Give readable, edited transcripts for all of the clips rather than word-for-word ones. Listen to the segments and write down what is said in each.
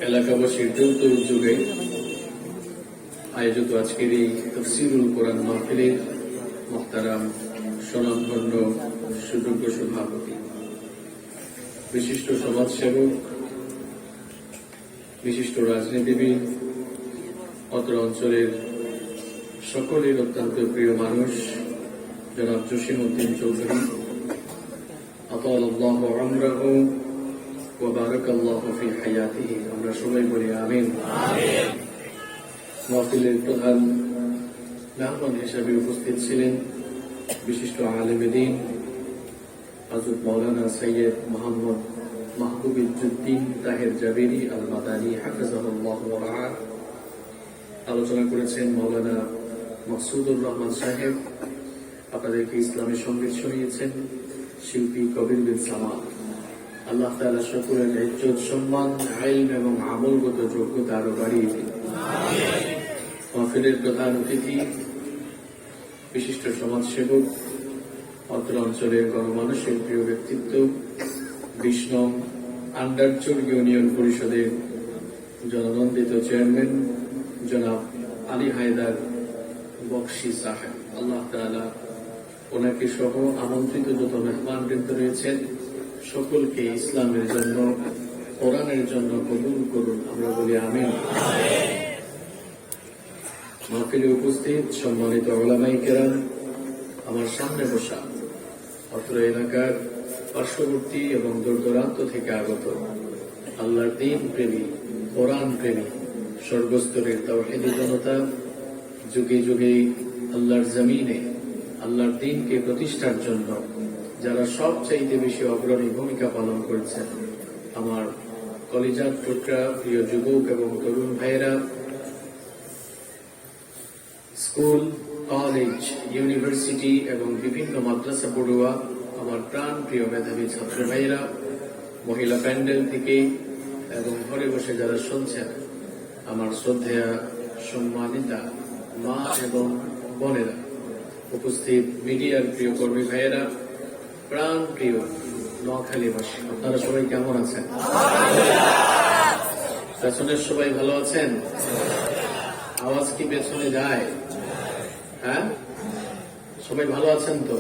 এলাকাবাসীর যৌথ উদ্যোগে আয়োজিত আজকের এই তাফসীরুল কোরআন মাহফিলের মুহতারাম স্বনামধন্য সুযোগ্য সভাপতি, বিশিষ্ট সমাজসেবক, বিশিষ্ট রাজনীতিবিদ, অত্র অঞ্চলের সকলের অত্যন্ত প্রিয় মানুষ জনাব জসিমউদ্দিন চৌধুরী, আতালাল্লাহু উমরাহু ওয়া বারাকাল্লাহু ফি হায়াতিহি, আমরা সবাই বলি আমিন। মাহফিলের প্রধান মেহমান হিসেবে উপস্থিত ছিলেন বিশিষ্ট আলেমে দ্বীন হযরত মাওলানা সৈয়দ মোহাম্মদ মাহবুবুদ্দিন তাহের জাবেরি আল মাদানী হাফিজাহুল্লাহ ওয়া রাআহ। আলোচনা করেছেন মাওলানা মাকসুদুর রহমান সাহেব। আপনাদেরকে ইসলামী সঙ্গীত শুনিয়েছেন শিল্পী কবির বিন সামাদ। আল্লাহ তাআলা সকলের ইজ্জত, সম্মান, ইলম এবং আমলগত যোগ্যতা আরো বাড়িয়ে দিন। মাহফিলের প্রধান অতিথি, বিশিষ্ট সমাজসেবক, অত্র অঞ্চলের গণমানুষের প্রিয় ব্যক্তিত্ব, ২০ নং আন্ডারচর ইউনিয়ন পরিষদের জননন্দিত চেয়ারম্যান জনাব আলী হায়দার বকশী সাহেব। আল্লাহ তাআলা ওনাকে সহ আমন্ত্রিত যত মেহমানবৃন্দ রয়েছেন সকলকে ইসলামের জন্য, কোরআনের জন্য কবুল করুন, আমরা বলি আমিন। মাহফিলে উপস্থিত সম্মানিত উলামায়ে কেরাম, আমার সামনে বসা অত্র এলাকার পার্শ্ববর্তী এবং দূরদূরান্ত থেকে আগত আল্লাহর দ্বীন প্রেমী, কোরআন প্রেমী, সর্বস্তরের তাওহীদি জনতা, যুগে যুগে আল্লাহর জমিনে আল্লাহর দ্বীনকে প্রতিষ্ঠার জন্য যারা সবচাইতে বেশি অগ্রণী ভূমিকা পালন করেছেন, আমার কলিজার টুকরা প্রিয় যুবক এবং তরুণ ভাইয়েরা, স্কুল, কলেজ, ইউনিভার্সিটি এবং বিভিন্ন মাদ্রাসা পড়ুয়া আমার প্রাণ প্রিয় মেধাবী ছাত্র ভাইয়েরা, মহিলা প্যান্ডেল থেকে এবং ঘরে বসে যারা শুনছেন, আমার শ্রদ্ধেয়া সম্মানিতা মা এবং বোনেরা, উপস্থিত মিডিয়ার প্রিয় কর্মী ভাইয়েরা, প্রাণ প্রিয় নোয়াখালীবাসী, আপনারা সবাই কেমন আছেন? পেছনের সবাই ভালো আছেন? আওয়াজ কি পেছনে যায়? হ্যাঁ, সবাই ভালো আছেন তো?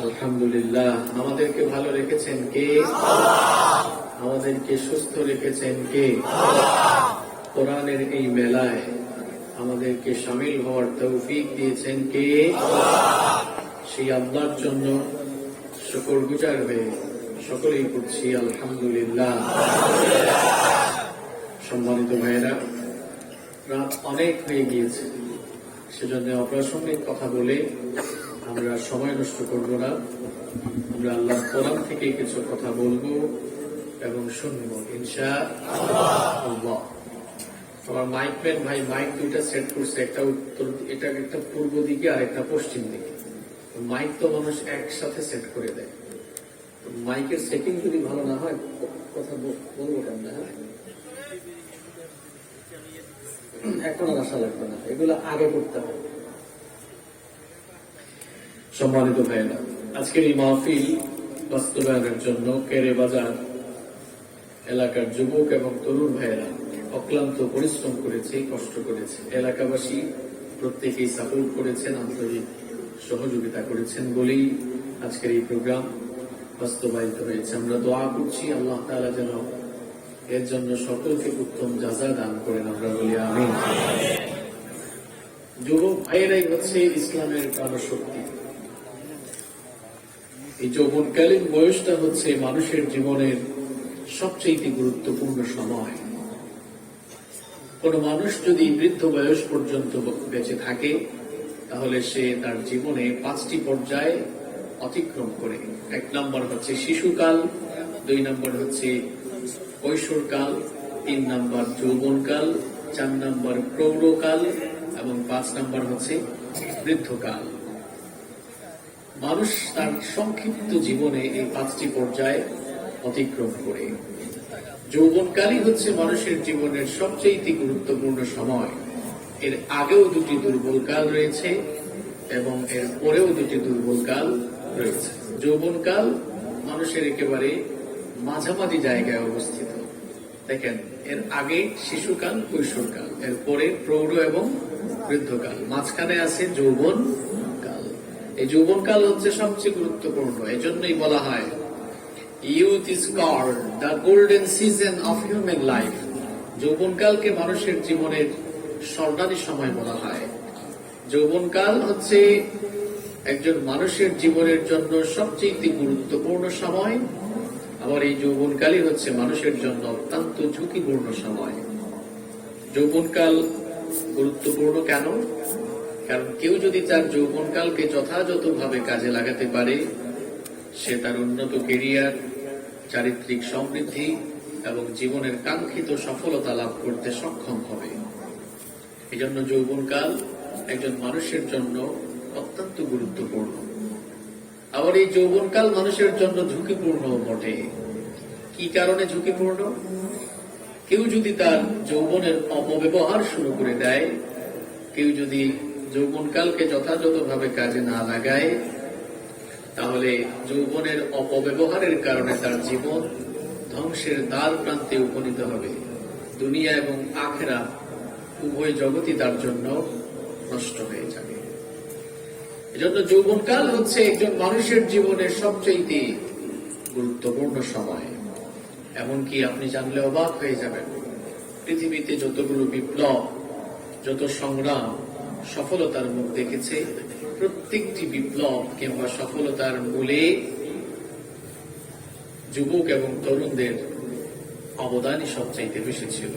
আলহামদুলিল্লাহ। আমাদেরকে ভালো রেখেছেন কে? আমাদেরকে সুস্থ রেখেছেন কে? কোরআনের এই মেলায় আমাদেরকে শামিল হওয়ার তৌফিক দিয়েছেন কে? সেই আল্লাহর জন্য শুকরগুজার হয়ে সকলেই করছি আলহামদুলিল্লাহ। সম্মানিত ভাইয়েরা, রাত অনেক হয়ে গিয়েছে, সেজন্য অপ্রাসঙ্গিক কথা বলে আমরা সময় নষ্ট করব না। আমরা আল্লাহর কোরআন থেকে কিছু কথা বলবো এবং শুনব ইনশাআল্লাহ। আমার মাইকম্যান ভাই মাইক দুইটা সেট করছে, একটা উত্তর, এটা একটা পূর্ব দিকে আর একটা পশ্চিম দিকে। মাইক তো মানুষ একসাথে সেট করে দেয়, মাইকের সেটিং যদি ভালো না হয় কথা বলবো কেন? হ্যাঁ, এখন আর আশা লাগবে না, এগুলো আগে করতে হবে। সম্মানিত ভাইয়েরা, আজকের এই মাহফিল বাস্তবায়নের জন্য কেরে বাজার এলাকার যুবক এবং তরুণ ভাইয়েরা অক্লান্ত পরিশ্রম করেছে, কষ্ট করেছে। এলাকাবাসী প্রত্যেকেই সাপোর্ট করেছেন, আন্তরিক সহযোগিতা করেছেন বলেই আজকের এই প্রোগ্রাম বাস্তবায়িত হয়েছে। আমরা দোয়া করছি আল্লাহ তাআলা যেন এর জন্য সকলকে উত্তম জাযা দান করেন, আমরা বলি আমিন। যুবক ভাইয়েরাই হচ্ছে ইসলামের প্রাণশক্তি। এই যৌবনকালীন বয়সটা হচ্ছে মানুষের জীবনের সবচেয়ে গুরুত্বপূর্ণ সময়। কোন মানুষ যদি বৃদ্ধ বয়স পর্যন্ত বেঁচে থাকে তাহলে সে তার জীবনে 5টি পর্যায়ে অতিক্রম করে। 1 নম্বর হচ্ছে শিশুকাল, 2 নম্বর হচ্ছে কৈশোরকাল, 3 নম্বর যৌবনকাল, 4 নম্বর প্রৌঢ়কাল এবং 5 নম্বর হচ্ছে বৃদ্ধকাল। মানুষ তার সংক্ষিপ্ত জীবনে এই 5টি পর্যায়ে অতিক্রম করে। যৌবনকালই হচ্ছে মানুষের জীবনের সবচেয়ে গুরুত্বপূর্ণ সময়। এর আগেও 2টি দুর্বলকাল রয়েছে এবং এর পরেও 2টি দুর্বলকাল রয়েছে। যৌবনকাল মানুষের একেবারে মাঝামাঝি জায়গায় অবস্থিত। দেখেন, এর আগে শিশুকাল, কৈশোরকাল, এরপরে প্রৌঢ় এবং বৃদ্ধকাল, মাঝখানে আছে যৌবন কাল। এই যৌবন কাল হচ্ছে সবচেয়ে গুরুত্বপূর্ণ। এজন্যই বলা হয় youth is called the golden season of human life. যৌবনকালকে মানুষের জীবনের স্বর্ণালী সময় বলা হয়। যৌবনকাল হচ্ছে একজন মানুষের জীবনের জন্য সবচেয়ে গুরুত্বপূর্ণ সময়। আবার এই যৌবনকালই হচ্ছে মানুষের জন্য অত্যন্ত ঝুঁকিপূর্ণ সময়। যৌবনকাল গুরুত্বপূর্ণ কেন? কারণ কেউ যদি তার যৌবনকালকে যথাযথভাবে কাজে লাগাতে পারে, সে তার উন্নত কেরিয়ার, চারিত্রিক সমৃদ্ধি এবং জীবনের কাঙ্ক্ষিত সফলতা লাভ করতে সক্ষম হবে। এজন্য যৌবনকাল একজন মানুষের জন্য অত্যন্ত গুরুত্বপূর্ণ। আবার এই যৌবনকাল মানুষের জন্য ঝুঁকিপূর্ণ বটে। কি কারণে ঝুঁকিপূর্ণ? কেউ যদি তার যৌবনের অপব্যবহার শুরু করে দেয়, কেউ যদি যৌবনকালকে যথাযথভাবে কাজে না লাগায়, তাহলে যৌবনের অপব্যবহারের কারণে তার জীবন ধ্বংসের দ্বার প্রান্তে উপনীত হবে। দুনিয়া এবং আখিরাত উভয় জগৎই তার জন্য নষ্ট হয়ে যাবে। এজন্য যৌবনকাল হচ্ছে একজন মানুষের জীবনের সবচেয়ে গুরুত্বপূর্ণ সময়। এমনকি আপনি জানলে অবাক হয়ে যাবেন, পৃথিবীতে যতগুলো বিপ্লব, যত সংগ্রাম সফলতার মুখ দেখেছে, প্রত্যেকটি বিপ্লব কিংবা সফলতার মূলে যুবক এবং তরুণদের অবদানই সবচাইতে বেশি ছিল।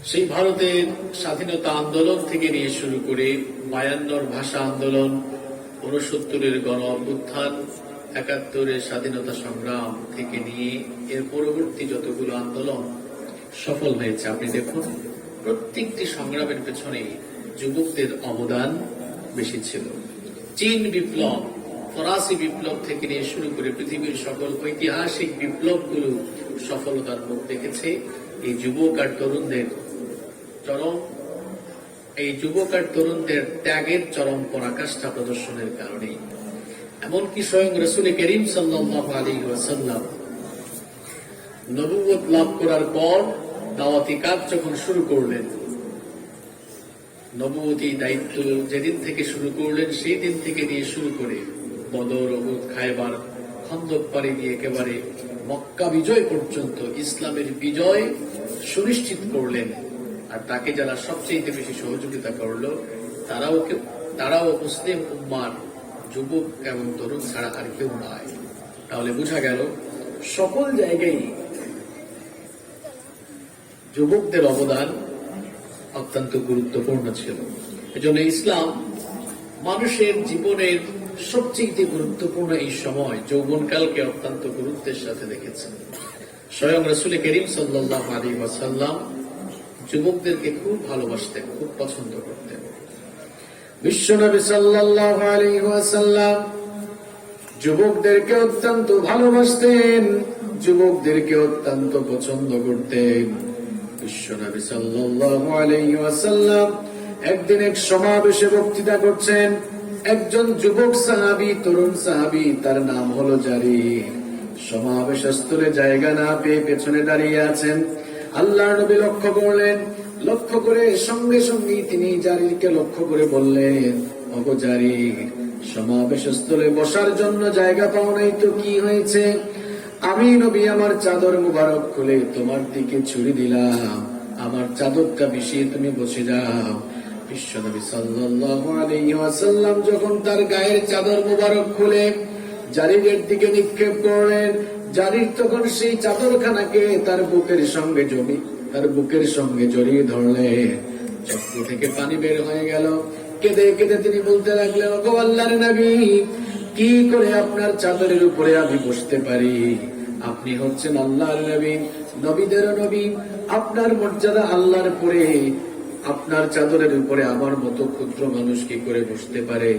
সেই ভারতের স্বাধীনতা আন্দোলন থেকে নিয়ে শুরু করে 52 ভাষা আন্দোলন, 69 গণ অভ্যুত্থান, 71 স্বাধীনতা সংগ্রাম থেকে নিয়ে এর পরবর্তী যতগুলো আন্দোলন সফল হয়েছে, আপনি দেখুন প্রত্যেকটি সংগ্রামের পেছনে যুবকদের অবদান বেশি ছিল। চীন বিপ্লব, ফরাসি বিপ্লব থেকে নিয়ে শুরু করে পৃথিবীর সকল ঐতিহাসিক বিপ্লবগুলো সফলতার মুখ দেখেছে এই যুবক আর তরুণদের ত্যাগের চরম পরাকাষ্ঠা প্রদর্শনের কারণে। এমনকি স্বয়ং রাসূল করিম সাল্লাল্লাহু আলাইহি ওয়াসাল্লাম নবুয়ত লাভ করার পর দাওয়াতি কাজ যখন শুরু করলেন, নবুয়তি দায়িত্ব যেদিন থেকে শুরু করলেন, সেই দিন থেকে নিয়ে শুরু করে বদর, উহুদ, খায়বার, খন্দক পাড়ি দিয়ে একেবারে মক্কা বিজয় পর্যন্ত ইসলামের বিজয় সুনিশ্চিত করলেন। আর তাকে যারা সবচেয়ে বেশি সহযোগিতা করলো, তারাও মুসলিম উম্মার যুবক এবং তরুণ ছাড়া আর কেউ নয়। তাহলে বোঝা গেল সকল জায়গায় যুবকদের অবদান অত্যন্ত গুরুত্বপূর্ণ ছিল। এজন্য ইসলাম মানুষের জীবনের সবচেয়ে গুরুত্বপূর্ণ এই সময় যৌবনকালকে অত্যন্ত গুরুত্বের সাথে দেখেছেন। স্বয়ং রাসূল করিম সাল্লাল্লাহু আলাইহি ওয়াসাল্লাম যুবকদেরকে খুব ভালোবাসতেন, খুব পছন্দ করতেন। বিশ্বনবী সাল্লাল্লাহু আলাইহি ওয়াসাল্লাম যুবকদেরকে অত্যন্ত ভালোবাসতেন, যুবকদেরকে অত্যন্ত পছন্দ করতেন। বিশ্বনবী সাল্লাল্লাহু আলাইহি ওয়াসাল্লাম একদিন এক সমাবেশে বক্তৃতা করছেন। একজন যুবক সাহাবী, তরুণ সাহাবী, তার নাম হলো জারির, সমাবেশ স্থলে জায়গা না পেয়ে পেছনে দাঁড়িয়ে আছেন। আল্লাহর নবী লক্ষ্য করলেন, লক্ষ্য করে সঙ্গে সঙ্গে তিনি জারিরকে লক্ষ্য করে বললেন, ওগো জারির, সমাবেশ স্থলে বসার জন্য জায়গা পাও নাই তো কি হয়েছে? আমি নবী আমার চাদর মুবারক খুলে তোমার দিকে ছুড়ে দিলাম, আমার চাদরটা বিছিয়ে তুমি বসে যাও। বিশ্বনবী সাল্লাল্লাহু আলাইহি ওয়াসাল্লাম যখন তার গায়ের চাদর মুবারক খুলে জারিরের দিকে নিক্ষেপ করলেন, জারির তখন সেই চাদরখানাকে তার বুকের সঙ্গে জড়িয়ে ধরলেন। চক্ষু থেকে পানি বের হয়ে গেল। কেঁদে কেঁদে তিনি বলতে লাগলেন, ওগো আল্লাহর নবী, কি করে আপনার চাদরের উপরে আমি বসতে পারি? আপনি হচ্ছেন আল্লাহর নবী, নবীদের নবী, আপনার মর্যাদা আল্লাহর পরে, আপনার চাদরের উপরে আমার মতো ক্ষুদ্র মানুষ কি করে বসতে পারে?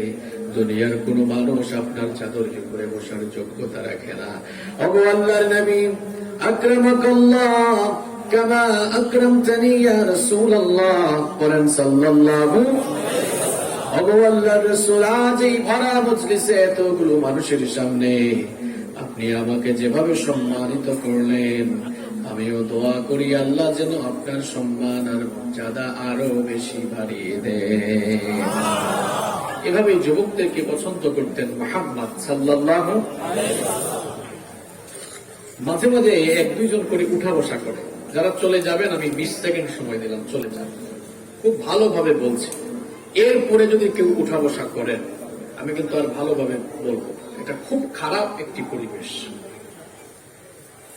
দুনিয়ার কোন মানুষ আপনার চাদরের উপরে বসার যোগ্যতা রাখে না। ওগো আল্লাহর নবী, আকরামাকাল্লাহ কামা আকরামতানি ইয়া রাসূলুল্লাহ, বলেন সাল্লাল্লাহু। ওগো আল্লাহর রাসূল, আজ এই ভরা মজলিসে এতগুলো মানুষের সামনে আপনি আমাকে যেভাবে সম্মানিত করলেন, আমিও দোয়া করি আল্লাহ যেন আপনার সম্মান আর মর্যাদা আরো বেশি বাড়িয়ে দেন। এভাবে যুবকদেরকে পছন্দ করতেন মুহাম্মদ সাল্লাল্লাহু আলাইহি ওয়াসাল্লাম। মাঝে মাঝে এক দুইজন করে উঠা বসা করে, যারা চলে যাবেন আমি 20 সেকেন্ড সময় দিলাম, চলে যাবেন, খুব ভালোভাবে বলছি। এরপরে যদি কেউ উঠা বসা করেন আমি কিন্তু আর ভালোভাবে বলবো। এটা খুব খারাপ একটি পরিবেশ।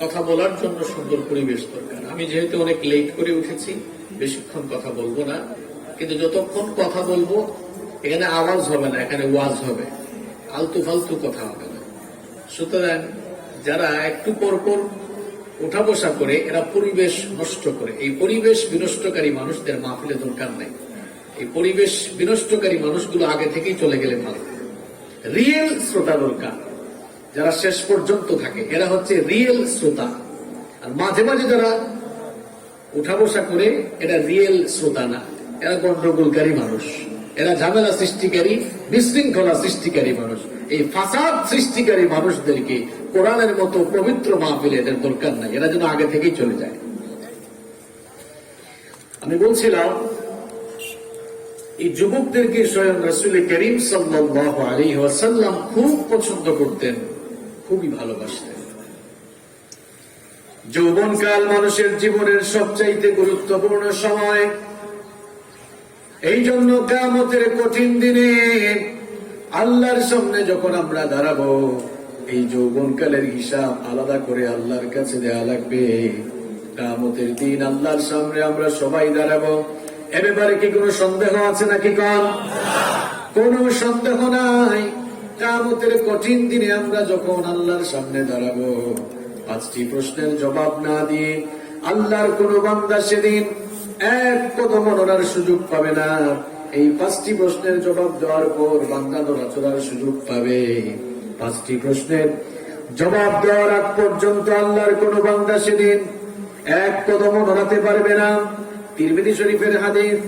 কথা বলার জন্য সুন্দর পরিবেশ দরকার। আমি যেহেতু অনেক লেট করে উঠেছি, বেশিক্ষণ কথা বলবো না, কিন্তু যতক্ষণ কথা বলবো এখানে আওয়াজ হবে না, এখানে ওয়াজ হবে, আলতু ফালতু কথা হবে না। সুতরাং যারা একটু পর পর উঠা বসা করে এরা পরিবেশ নষ্ট করে। এই পরিবেশ বিনষ্টকারী মানুষদের মাহফিলে দরকার নেই। এই পরিবেশ বিনষ্টকারী মানুষগুলো আগে থেকেই চলে গেলে ভালো। রিয়েল শ্রোতা দরকার, যারা শেষ পর্যন্ত থাকে, এরা হচ্ছে রিয়েল শ্রোতা। আর মাঝে মাঝে যারা উঠা বসা করে এরা রিয়েল শ্রোতা না, এরা গন্ডগোলকারী মানুষ, এরা ঝামেলা সৃষ্টিকারী, বিশৃঙ্খলা সৃষ্টিকারী মানুষ। এই ফাসাদ সৃষ্টিকারী মানুষদেরকে কোরআনের মতো পবিত্র মাহফিলে এদের দরকার নাই, এরা যেন আগে থেকেই চলে যায়। আমি বলছিলাম এই যুবকদেরকে স্বয়ং রাসূল করিম সাল্লাল্লাহু আলাইহি ওয়াসাল্লাম খুব পছন্দ করতেন, খুবই ভালোবাসতেন। যৌবনকাল মানুষের জীবনের সবচাইতে গুরুত্বপূর্ণ সময়। এই জন্য কিয়ামতের কঠিন দিনে আল্লাহর সামনে যখন আমরা দাঁড়াবো, এই যৌবনকালের হিসাব আলাদা করে আল্লাহর কাছে দেয়া লাগবে। কিয়ামতের দিন আল্লাহর সামনে আমরা সবাই দাঁড়াবো। এ ব্যাপারে কি কোনো সন্দেহ আছে নাকি? কোনো সন্দেহ নাই। কিয়ামতের কঠিন দিনে আমরা যখন আল্লাহর সামনে দাঁড়াবো, 5টি প্রশ্নের জবাব না দিয়ে আল্লাহর কোন বান্দা সেদিন এক কদম নড়ার সুযোগ পাবে না। এই 5টি প্রশ্নের জবাব দেওয়ার পর বান্দা নড়াচড়ার সুযোগ পাবে। 5টি প্রশ্নের জবাব দেওয়ার আগ পর্যন্ত আল্লাহর কোন বান্দা সেদিন এক কদম নড়াতে পারবে না। তিরমিজি শরীফের হাদিস,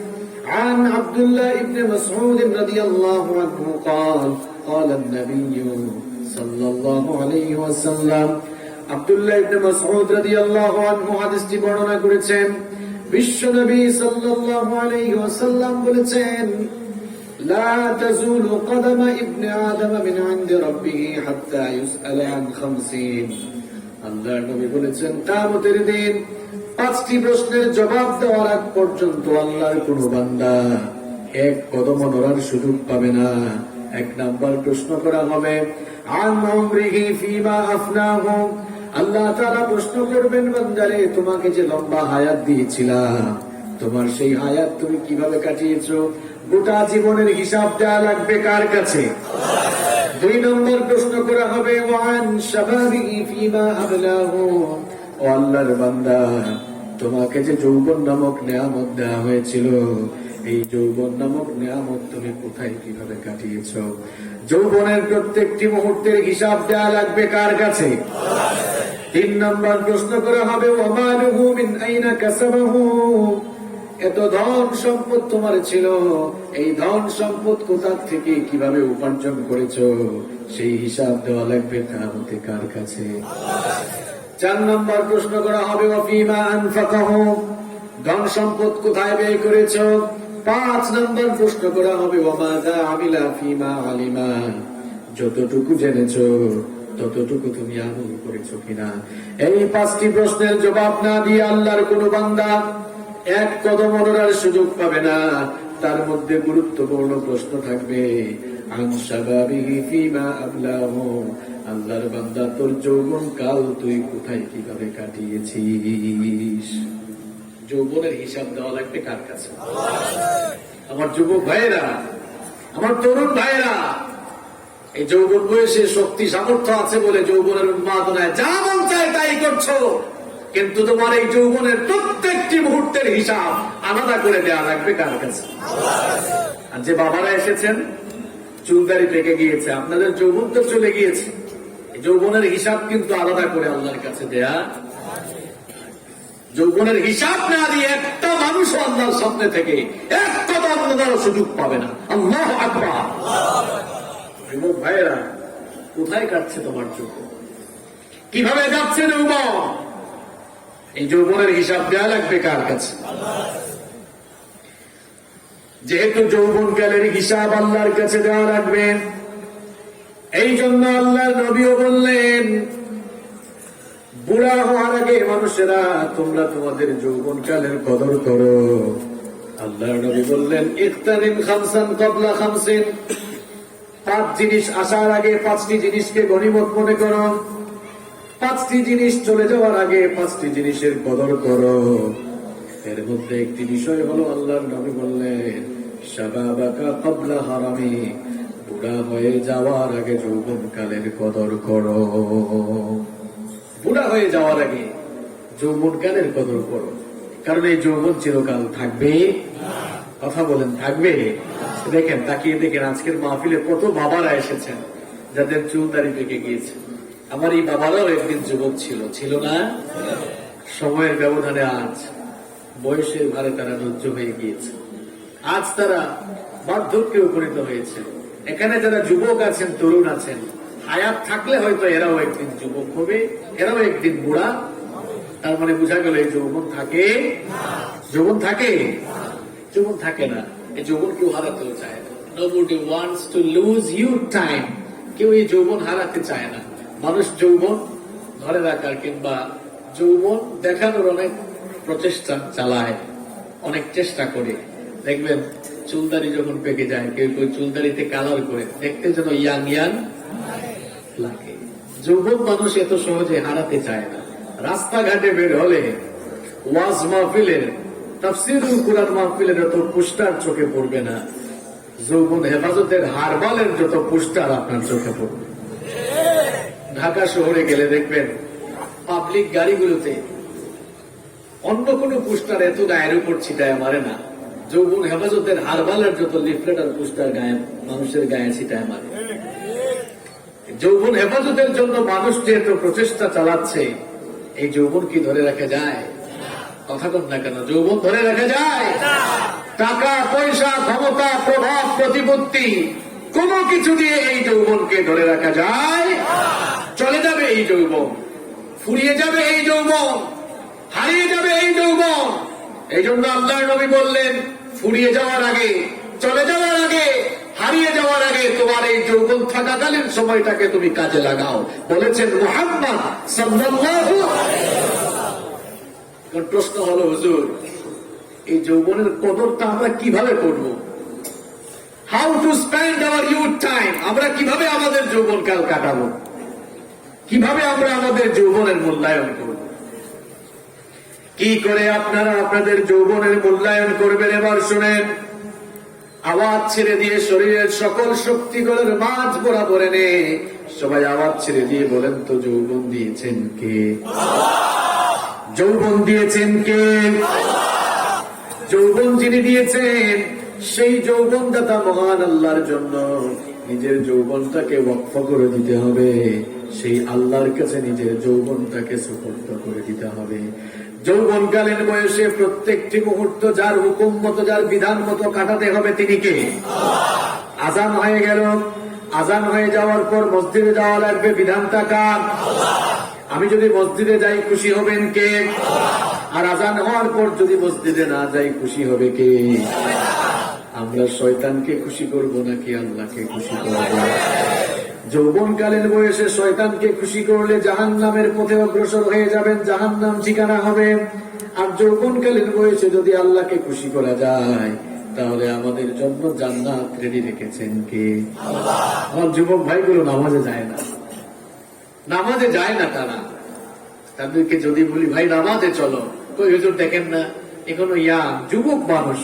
عن عبد الله بن مسعود رضي الله عنه قال قال النبي صلى الله عليه وسلم। আব্দুল্লাহ ইবনে মাসউদ রাদিয়াল্লাহু আনহু হাদিসটি বর্ণনা করেছেন। বিশ্বনবী সাল্লাল্লাহু আলাইহি ওয়াসাল্লাম বলেছেন, লা তাজুলু কদমা ইবনে আদম মিন ইনদি রাব্বিহি হাত্তা ইউসআলা আন 50। আল্লাহর নবী বলেছেন, কিয়ামতের দিন 5টি প্রশ্নের জবাব দেওয়ার আগ পর্যন্ত আল্লাহর কোন বান্দা এক কদম নড়ার সুযোগ পাবে না। 1 নাম্বার প্রশ্ন করা হবে আন উমরিহি ফিমা আফনাহু। আল্লাহ তাআলা প্রশ্ন করবেন, বান্দারে তোমাকে যে লম্বা হায়াত দিয়েছিলাম, তোমার সেই হায়াত তুমি কিভাবে কাটিয়েছো? গোটা জীবনের হিসাব দেওয়া লাগবে কার কাছে? 2 নম্বর প্রশ্ন করা হবে ওয়ান শাবাবিহি ফিমা আবলাহু। ও আল্লাহর বান্দা, তোমাকে যে যৌবন নামক নিয়ামত দেওয়া হয়েছিল, এই যৌবন নামক নিয়ামত তুমি কোথায় কিভাবে কাটিয়েছ? যৌবনের প্রত্যেকটি মুহূর্তের হিসাব দেওয়া লাগবে কার কাছে? 3 নম্বর প্রশ্ন করা হবে ওয়ামালুহু মিন আইনা কাসাবাহু। এত ধন সম্পদ তোমার ছিল, এই ধন সম্পদ কোথা থেকে কিভাবে উপার্জন করেছো? সেই হিসাব দেওয়া লাগবে কিয়ামতে কার কাছে? 4 নম্বর প্রশ্ন করা হবে ওয়াফিমা আনফাকাহু। ধন সম্পদ কোথায় ব্যয় করেছো? 5 নম্বর প্রশ্ন করা হবে ওয়ামাযা আমিলা ফিমা আলিমা। যতটুকু জেনেছো ততটুকু তুমি আমল করেছো কিনা? এই 5টি প্রশ্নের জবাব না দিয়ে আল্লাহর কোন বান্দা এক কদম নড়ার সুযোগ পাবে না। তার মধ্যে গুরুত্বপূর্ণ প্রশ্ন থাকবে আন শাবাবিহি ফিমা আবলাহু। আল্লাহর বান্দা, তোর যৌবন কাল তুই কোথায় কিভাবে কাটিয়েছিস? যৌবনের হিসাব দেওয়া লাগবে কার কাছে? আমার যুবক ভাইয়েরা, আমার তরুণ ভাইয়েরা, এই যৌবন বয়সে শক্তি সামর্থ্য আছে বলে যৌবনের উন্মাদনায় যা মন চায় তাই করছো, কিন্তু তোমার এই যৌবনের প্রত্যেকটি মুহূর্তের হিসাব আলাদা করে দেওয়া লাগবে কার কাছে? আর যে বাবারা এসেছেন, চুলদারি পেকে গিয়েছে, আপনাদের যৌবন তো চলে গিয়েছে, যৌবনের হিসাব কিন্তু আলাদা করে আল্লাহর কাছে দেয়া। যৌবনের হিসাব না দিয়ে একটা মানুষ আল্লাহর সামনে থেকে এক কথা আল্লাহর সুযোগ পাবে না। আল্লাহু আকবার। যুবক ভাইয়েরা, কোথায় কাটছে তোমার যৌবন? কিভাবে যাচ্ছে যৌবন? এই যৌবনের হিসাব দেওয়া লাগবে কার কাছে? যেহেতু যৌবনকালের হিসাব আল্লাহর কাছে দেওয়া লাগবে, এই জন্য আল্লাহর নবীও বললেন, বুড়া হওয়ার আগে মানুষেরা তোমরা তোমাদের যৌবনকালের কদর করো। আল্লাহর নবী বললেন, ইখতানিম খামসান ক্বাবলা খামসিন, 5 জিনিস আসার আগে 5টি জিনিসকে গনিমত মনে করো, 5টি জিনিস চলে যাওয়ার আগে 5টি জিনিসের কদর করো। এর মধ্যে একটি বিষয় হলো আল্লাহর নবী বললেন, শাবাবাকা ক্বাবলা হারামি, বুড়া হয়ে যাওয়ার আগে যৌবনকালের কদর করো। বুড়া হয়ে যাওয়ার আগে যৌবনকালের কদর করো, কারণ এই যৌবন চিরকাল থাকবে। কথা বলেন, থাকবে? দেখেন, তাকিয়ে দেখেন, আজকের মাহফিলে কত বাবারা এসেছেন যাদের চুল দাড়ি পেকে গিয়েছে। আমার এই বাবারাও একদিন যুবক ছিল, ছিল না? সময়ের ব্যবধানে আজ বয়সের ভারে তারা রুজ্জ হয়ে গিয়েছে, আজ তারা বার্ধক্যে উপনীত হয়েছে। এখানে যারা যুবক আছেন, তরুণ আছেন, হায়াত থাকলে হয়তো এরাও একদিন যুবক হবে, এরাও একদিন বুড়া। তার মানে বোঝা গেল এই যৌবন থাকে? যৌবন থাকে? যৌবন থাকে না। এই যৌবন কেউ হারাতেও চায় না। Nobody wants to lose your time. কেউ এই যৌবন হারাতে চায় না। মানুষ যৌবন ধরে রাখার কিংবা যৌবন দেখানোর অনেক প্রচেষ্টা চালায়, অনেক চেষ্টা করে। দেখবেন চুলদারি যখন পেকে যায়, কেউ কেউ চুলদারিতে কালার করে দেখতে যেন ইয়াং ইয়াং লাগে। যৌবন মানুষ এত সহজে হারাতে চায় না। রাস্তাঘাটে বের হলে ওয়াজ মাহফিলের, তাফসীরুল কুরআন মাহফিলের যত পোস্টার চোখে পড়বে না, যৌবন হেফাজতের হারবালের যত পোস্টার আপনার চোখে পড়বে। ঢাকা শহরে গেলে দেখবেন পাবলিক গাড়িগুলোতে অন্য কোন পোস্টার এত গায়ের উপর ছিটায় মারে না, যৌবন হেফাজতের হারবালের যত লিফলেট আর পোস্টার গায়ে মানুষের গায়ে ছিটায় মারে। যৌবন হেফাজতের জন্য মানুষ যে এত প্রচেষ্টা চালাচ্ছে, এই যৌবন কি ধরে রাখা যায়? কথা বল না কেন? যৌবন ধরে রাখা যায়? টাকা পয়সা, ক্ষমতা, প্রভাব, প্রতিপত্তি কোন কিছু দিয়ে এই যৌবনকে ধরে রাখা যায়? চলে যাবে এই যৌবন, ফুরিয়ে যাবে এই যৌবন, হারিয়ে যাবে এই যৌবন। এই জন্য আল্লাহর নবী বললেন, ফুরিয়ে যাওয়ার আগে, চলে যাওয়ার আগে, হারিয়ে যাওয়ার আগে তোমার এই যৌবন থাকাকালীন সময়টাকে তুমি কাজে লাগাও, বলেছেন মুহাম্মদ সাল্লাল্লাহু আলাইহি ওয়াসাল্লাম। প্রশ্ন হলো, হুজুর, এই যৌবনের কদরটা আমরা কিভাবে করব? How to spend hour youth time? আমরা কিভাবে আমাদের যৌবনকাল কাটাবো? কিভাবে আমরা আমাদের যৌবনের মূল্যায়ন করব? কি করে আপনারা আপনাদের যৌবনের মূল্যায়ন করবেন? এবার শুনেন, আওয়াজ ছেড়ে দিয়ে শরীরের সকল শক্তিগুলোর মাঝ বরাবর এনে সবাই আওয়াজ ছেড়ে দিয়ে বলেন তো, যৌবন দিয়েছেন কে? যৌবন দিয়েছেন কে? যৌবন যিনি দিয়েছেন, সেই যৌবনদাতা মহান আল্লাহর জন্য নিজের যৌবনটাকে ওয়াকফ করে দিতে হবে। সেই আল্লাহর কাছে নিজের যৌবনটাকে সুপর্দ করে দিতে হবে। যৌবনকালীন বয়সে প্রত্যেকটি মুহূর্ত যার হুকুম মতো, যার বিধান মতো কাটাতে হবে, তিনি কে? আজান হয়ে গেল, আজান হয়ে যাওয়ার পর মসজিদে যাওয়া লাগবে, বিধানটা কার? আমি যদি মসজিদে যাই খুশি হবেন কে? আর আজান হওয়ার পর যদি মসজিদে না যাই খুশি হবে কে? আমরা শয়তানকে খুশি করব নাকি আল্লাহকে খুশি করব? যৌবনকালীন বয়সে শয়তানকে খুশি করলে জাহান্নামের পথে অগ্রসর হয়ে যাবেন, জাহান্নাম ঠিকানা হবে। আর যৌবনকালীন বয়সে যদি আল্লাহকে খুশি করা যায়, তাহলে আমাদের জন্য জান্নাত রেডি রেখেছেন কে? আমার যুবক ভাইগুলো নামাজে যায় না, নামাজে যায় না। তাদেরকে যদি বলি, ভাই নামাজে চলো, তো হুজুর দেখেন না এখনো ইয়াং যুবক মানুষ,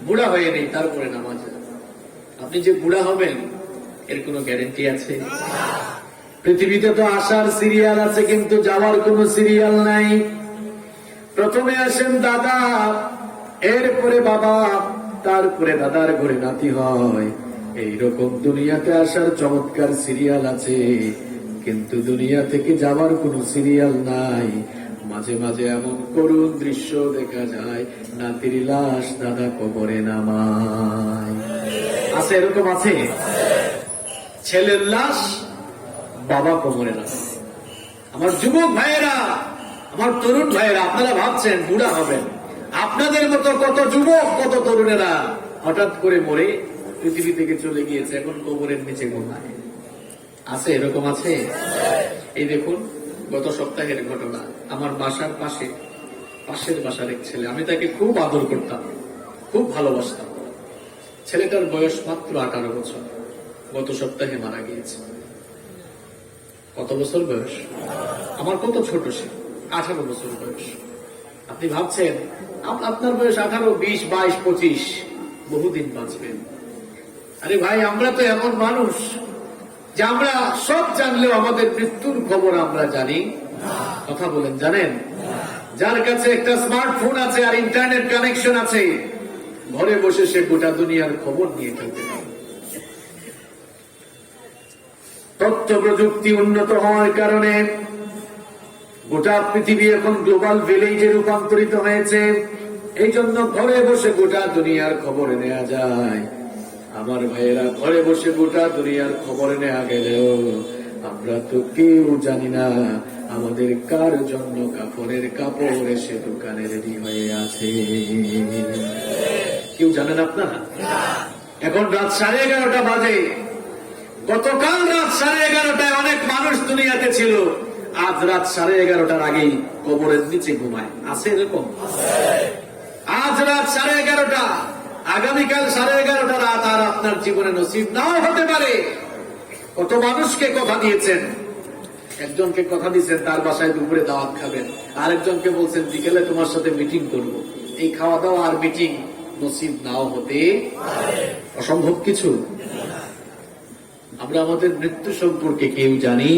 বুড়া হয়ে নেই, তারপরে নামাজে। আপনি যে বুড়া হবেন এর কোনো গ্যারেন্টি আছে? পৃথিবীতে তো আসার সিরিয়াল আছে, কিন্তু যাওয়ার কোনো সিরিয়াল নাই। প্রথমে আসেন দাদা, এরপরে বাবা, তারপরে দাদার ঘরে নাতি হয়। এইরকম দুনিয়াতে আসার চমৎকার সিরিয়াল আছে, কিন্তু দুনিয়া থেকে যাওয়ার কোনো সিরিয়াল নাই। মাঝে মাঝে এমন করুণ দৃশ্য দেখা যায়, নাতির লাশ দাদা কবরে নামায়। আছে, এরকম আছে। ছেলের লাশ বাবা কবরে নামায়। আমার যুবক ভাইয়েরা, আমার তরুণ ভাইয়েরা, আপনারা ভাবছেন বুড়া হবেন, আপনাদের মতো কত যুবক কত তরুণেরা হঠাৎ করে মরে পৃথিবী থেকে চলে গিয়েছে, এখন কবরের নিচে ঘুমায়। আছে, এরকম আছে। এই দেখুন, গত সপ্তাহের ঘটনা। আমার বাসার পাশের বাসার এক ছেলে, আমি তাকে খুব আদর করতাম, খুব ভালোবাসতাম। ছেলেটার বয়স মাত্র 18 বছর, গত সপ্তাহে মারা গিয়েছে। কত বছর বয়স? আমার কত ছোট সে, 18 বছর বয়স। আপনি ভাবছেন আপনার বয়স 18, 20, 22, 25, বহুদিন বাঁচবেন। আরে ভাই, আমরা তো এমন মানুষ যে আমরা সব জানলেও আমাদের মৃত্যুর খবর আমরা জানি। কথা বলেন, জানেন? যার কাছে একটা স্মার্টফোন আছে আর ইন্টারনেট কানেকশন আছে, ঘরে বসে সে গোটা দুনিয়ার খবর নিয়ে ফেলতে পারে। তথ্য প্রযুক্তি উন্নত হওয়ার কারণে গোটা পৃথিবী এখন গ্লোবাল ভিলেজে রূপান্তরিত হয়েছে। এই জন্য ঘরে বসে গোটা দুনিয়ার খবর নেওয়া যায়। আমার ভাইয়েরা, ঘরে বসে গোটা দুনিয়ার খবর নেওয়া গেলেও আমরা তো কেউ জানি না আমাদের কার জন্য কাপড়ের কাপড় এসে দোকানে রেডি হয়ে আছে। কেউ জানেন আপনারা? এখন রাত 11:30 বাজে। গতকাল রাত 11:30টায় অনেক মানুষ দুনিয়াতে ছিল, আজ রাত 11:30টার আগেই কবরের নিচে ঘুমায়। আছে এরকম? আজ রাত 11:30, আগামীকাল 11:30 রাত আর আপনার জীবনে নসিব নাও হতে পারে। কত মানুষকে কথা দিয়েছেন, একজনকে কথা দিয়েছেন তার বাসায় দুপুরে দাওয়াত খাবেন, আরেকজনকে বলছেন বিকেলে তোমার সাথে মিটিং করব। এই খাওয়া দাওয়া আর মিটিং নসিব নাও হতে অসম্ভব কিছু। আমরা আমাদের মৃত্যু সম্পর্কে কেউ জানি?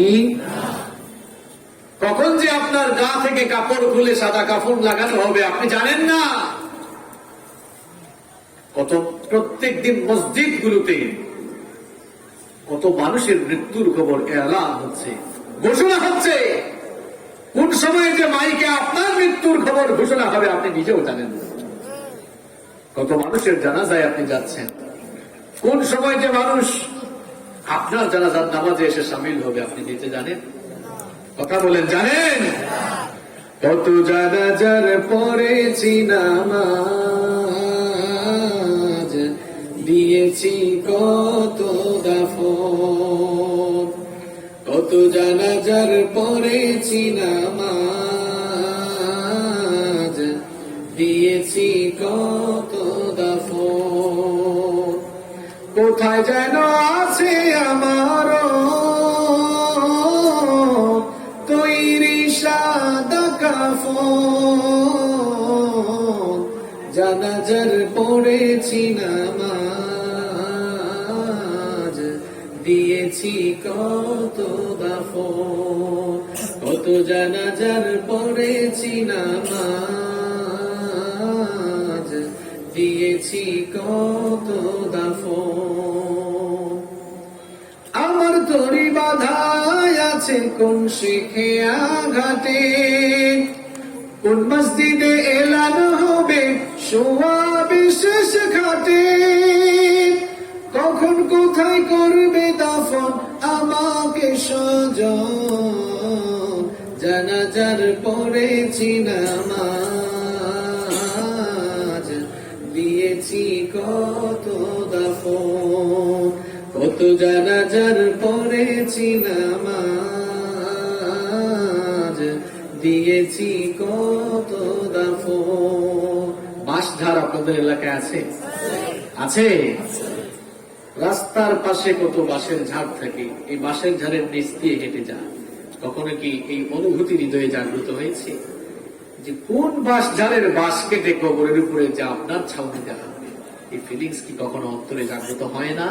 কখন যে আপনার গা থেকে কাপড় খুলে সাদা কাফন লাগানো হবে আপনি জানেন না। কত প্রত্যেক দিন মসজিদ গুলোতে কত মানুষের মৃত্যুর খবর এলান হচ্ছে, ঘোষণা হচ্ছে। কোন সময়ে যে মাইকে আপনার মৃত্যুর খবর ঘোষণা হবে আপনি নিজেও জানেন না। কত মানুষের জানাজায় আপনি যাচ্ছেন, কোন সময় যে মানুষ আপনার জানাজার নামাজে এসে সামিল হবে আপনি নিজে জানেন? কথা বলেন, জানেন? কত জানাজার পড়েছি নামাজ, দিয়েছি কত দাফন। কত জানাজার পড়েছি নামাজ, দিয়েছি কত দাফন। কোথায় যেন আছে আমার তৈরি সাদা কাফন, জানাজার পড়েছি নামাজ, দিয়েছি কত দাফন। কত জানাজার পড়েছি নামাজ, দিয়েছি কত দাফন। আমার তরি বাধায় আছে কোন শিখে আঘাতে, কোন মসজিদে এলান হবে শোয়া বিশেষ ঘাটে। কখন কোথায় করবে দাফন আমাকে সজন, জানাজার পড়েছি নামাজ, দিয়েছি কত দাফন। কত জানাজার পড়েছি নামাজ, দিয়েছি কত দাফন। বাঁশঝাড় আপনাদের এলাকায় আছে? আছে। রাস্তার পাশে কত বাঁশের ঝাড় থাকে, এই বাঁশের ঝাড়ের নিচ দিয়ে হেঁটে যান। কখনো কি এই অনুভূতি হৃদয়ে জাগ্রত হয়েছে যে কোন বাঁশ ঝাড়ের বাঁশ কেটে কবরের উপরে যা আপনার ছাউনি দেখা হবে? এই ফিলিংস কি কখনো অন্তরে জাগ্রত হয় না?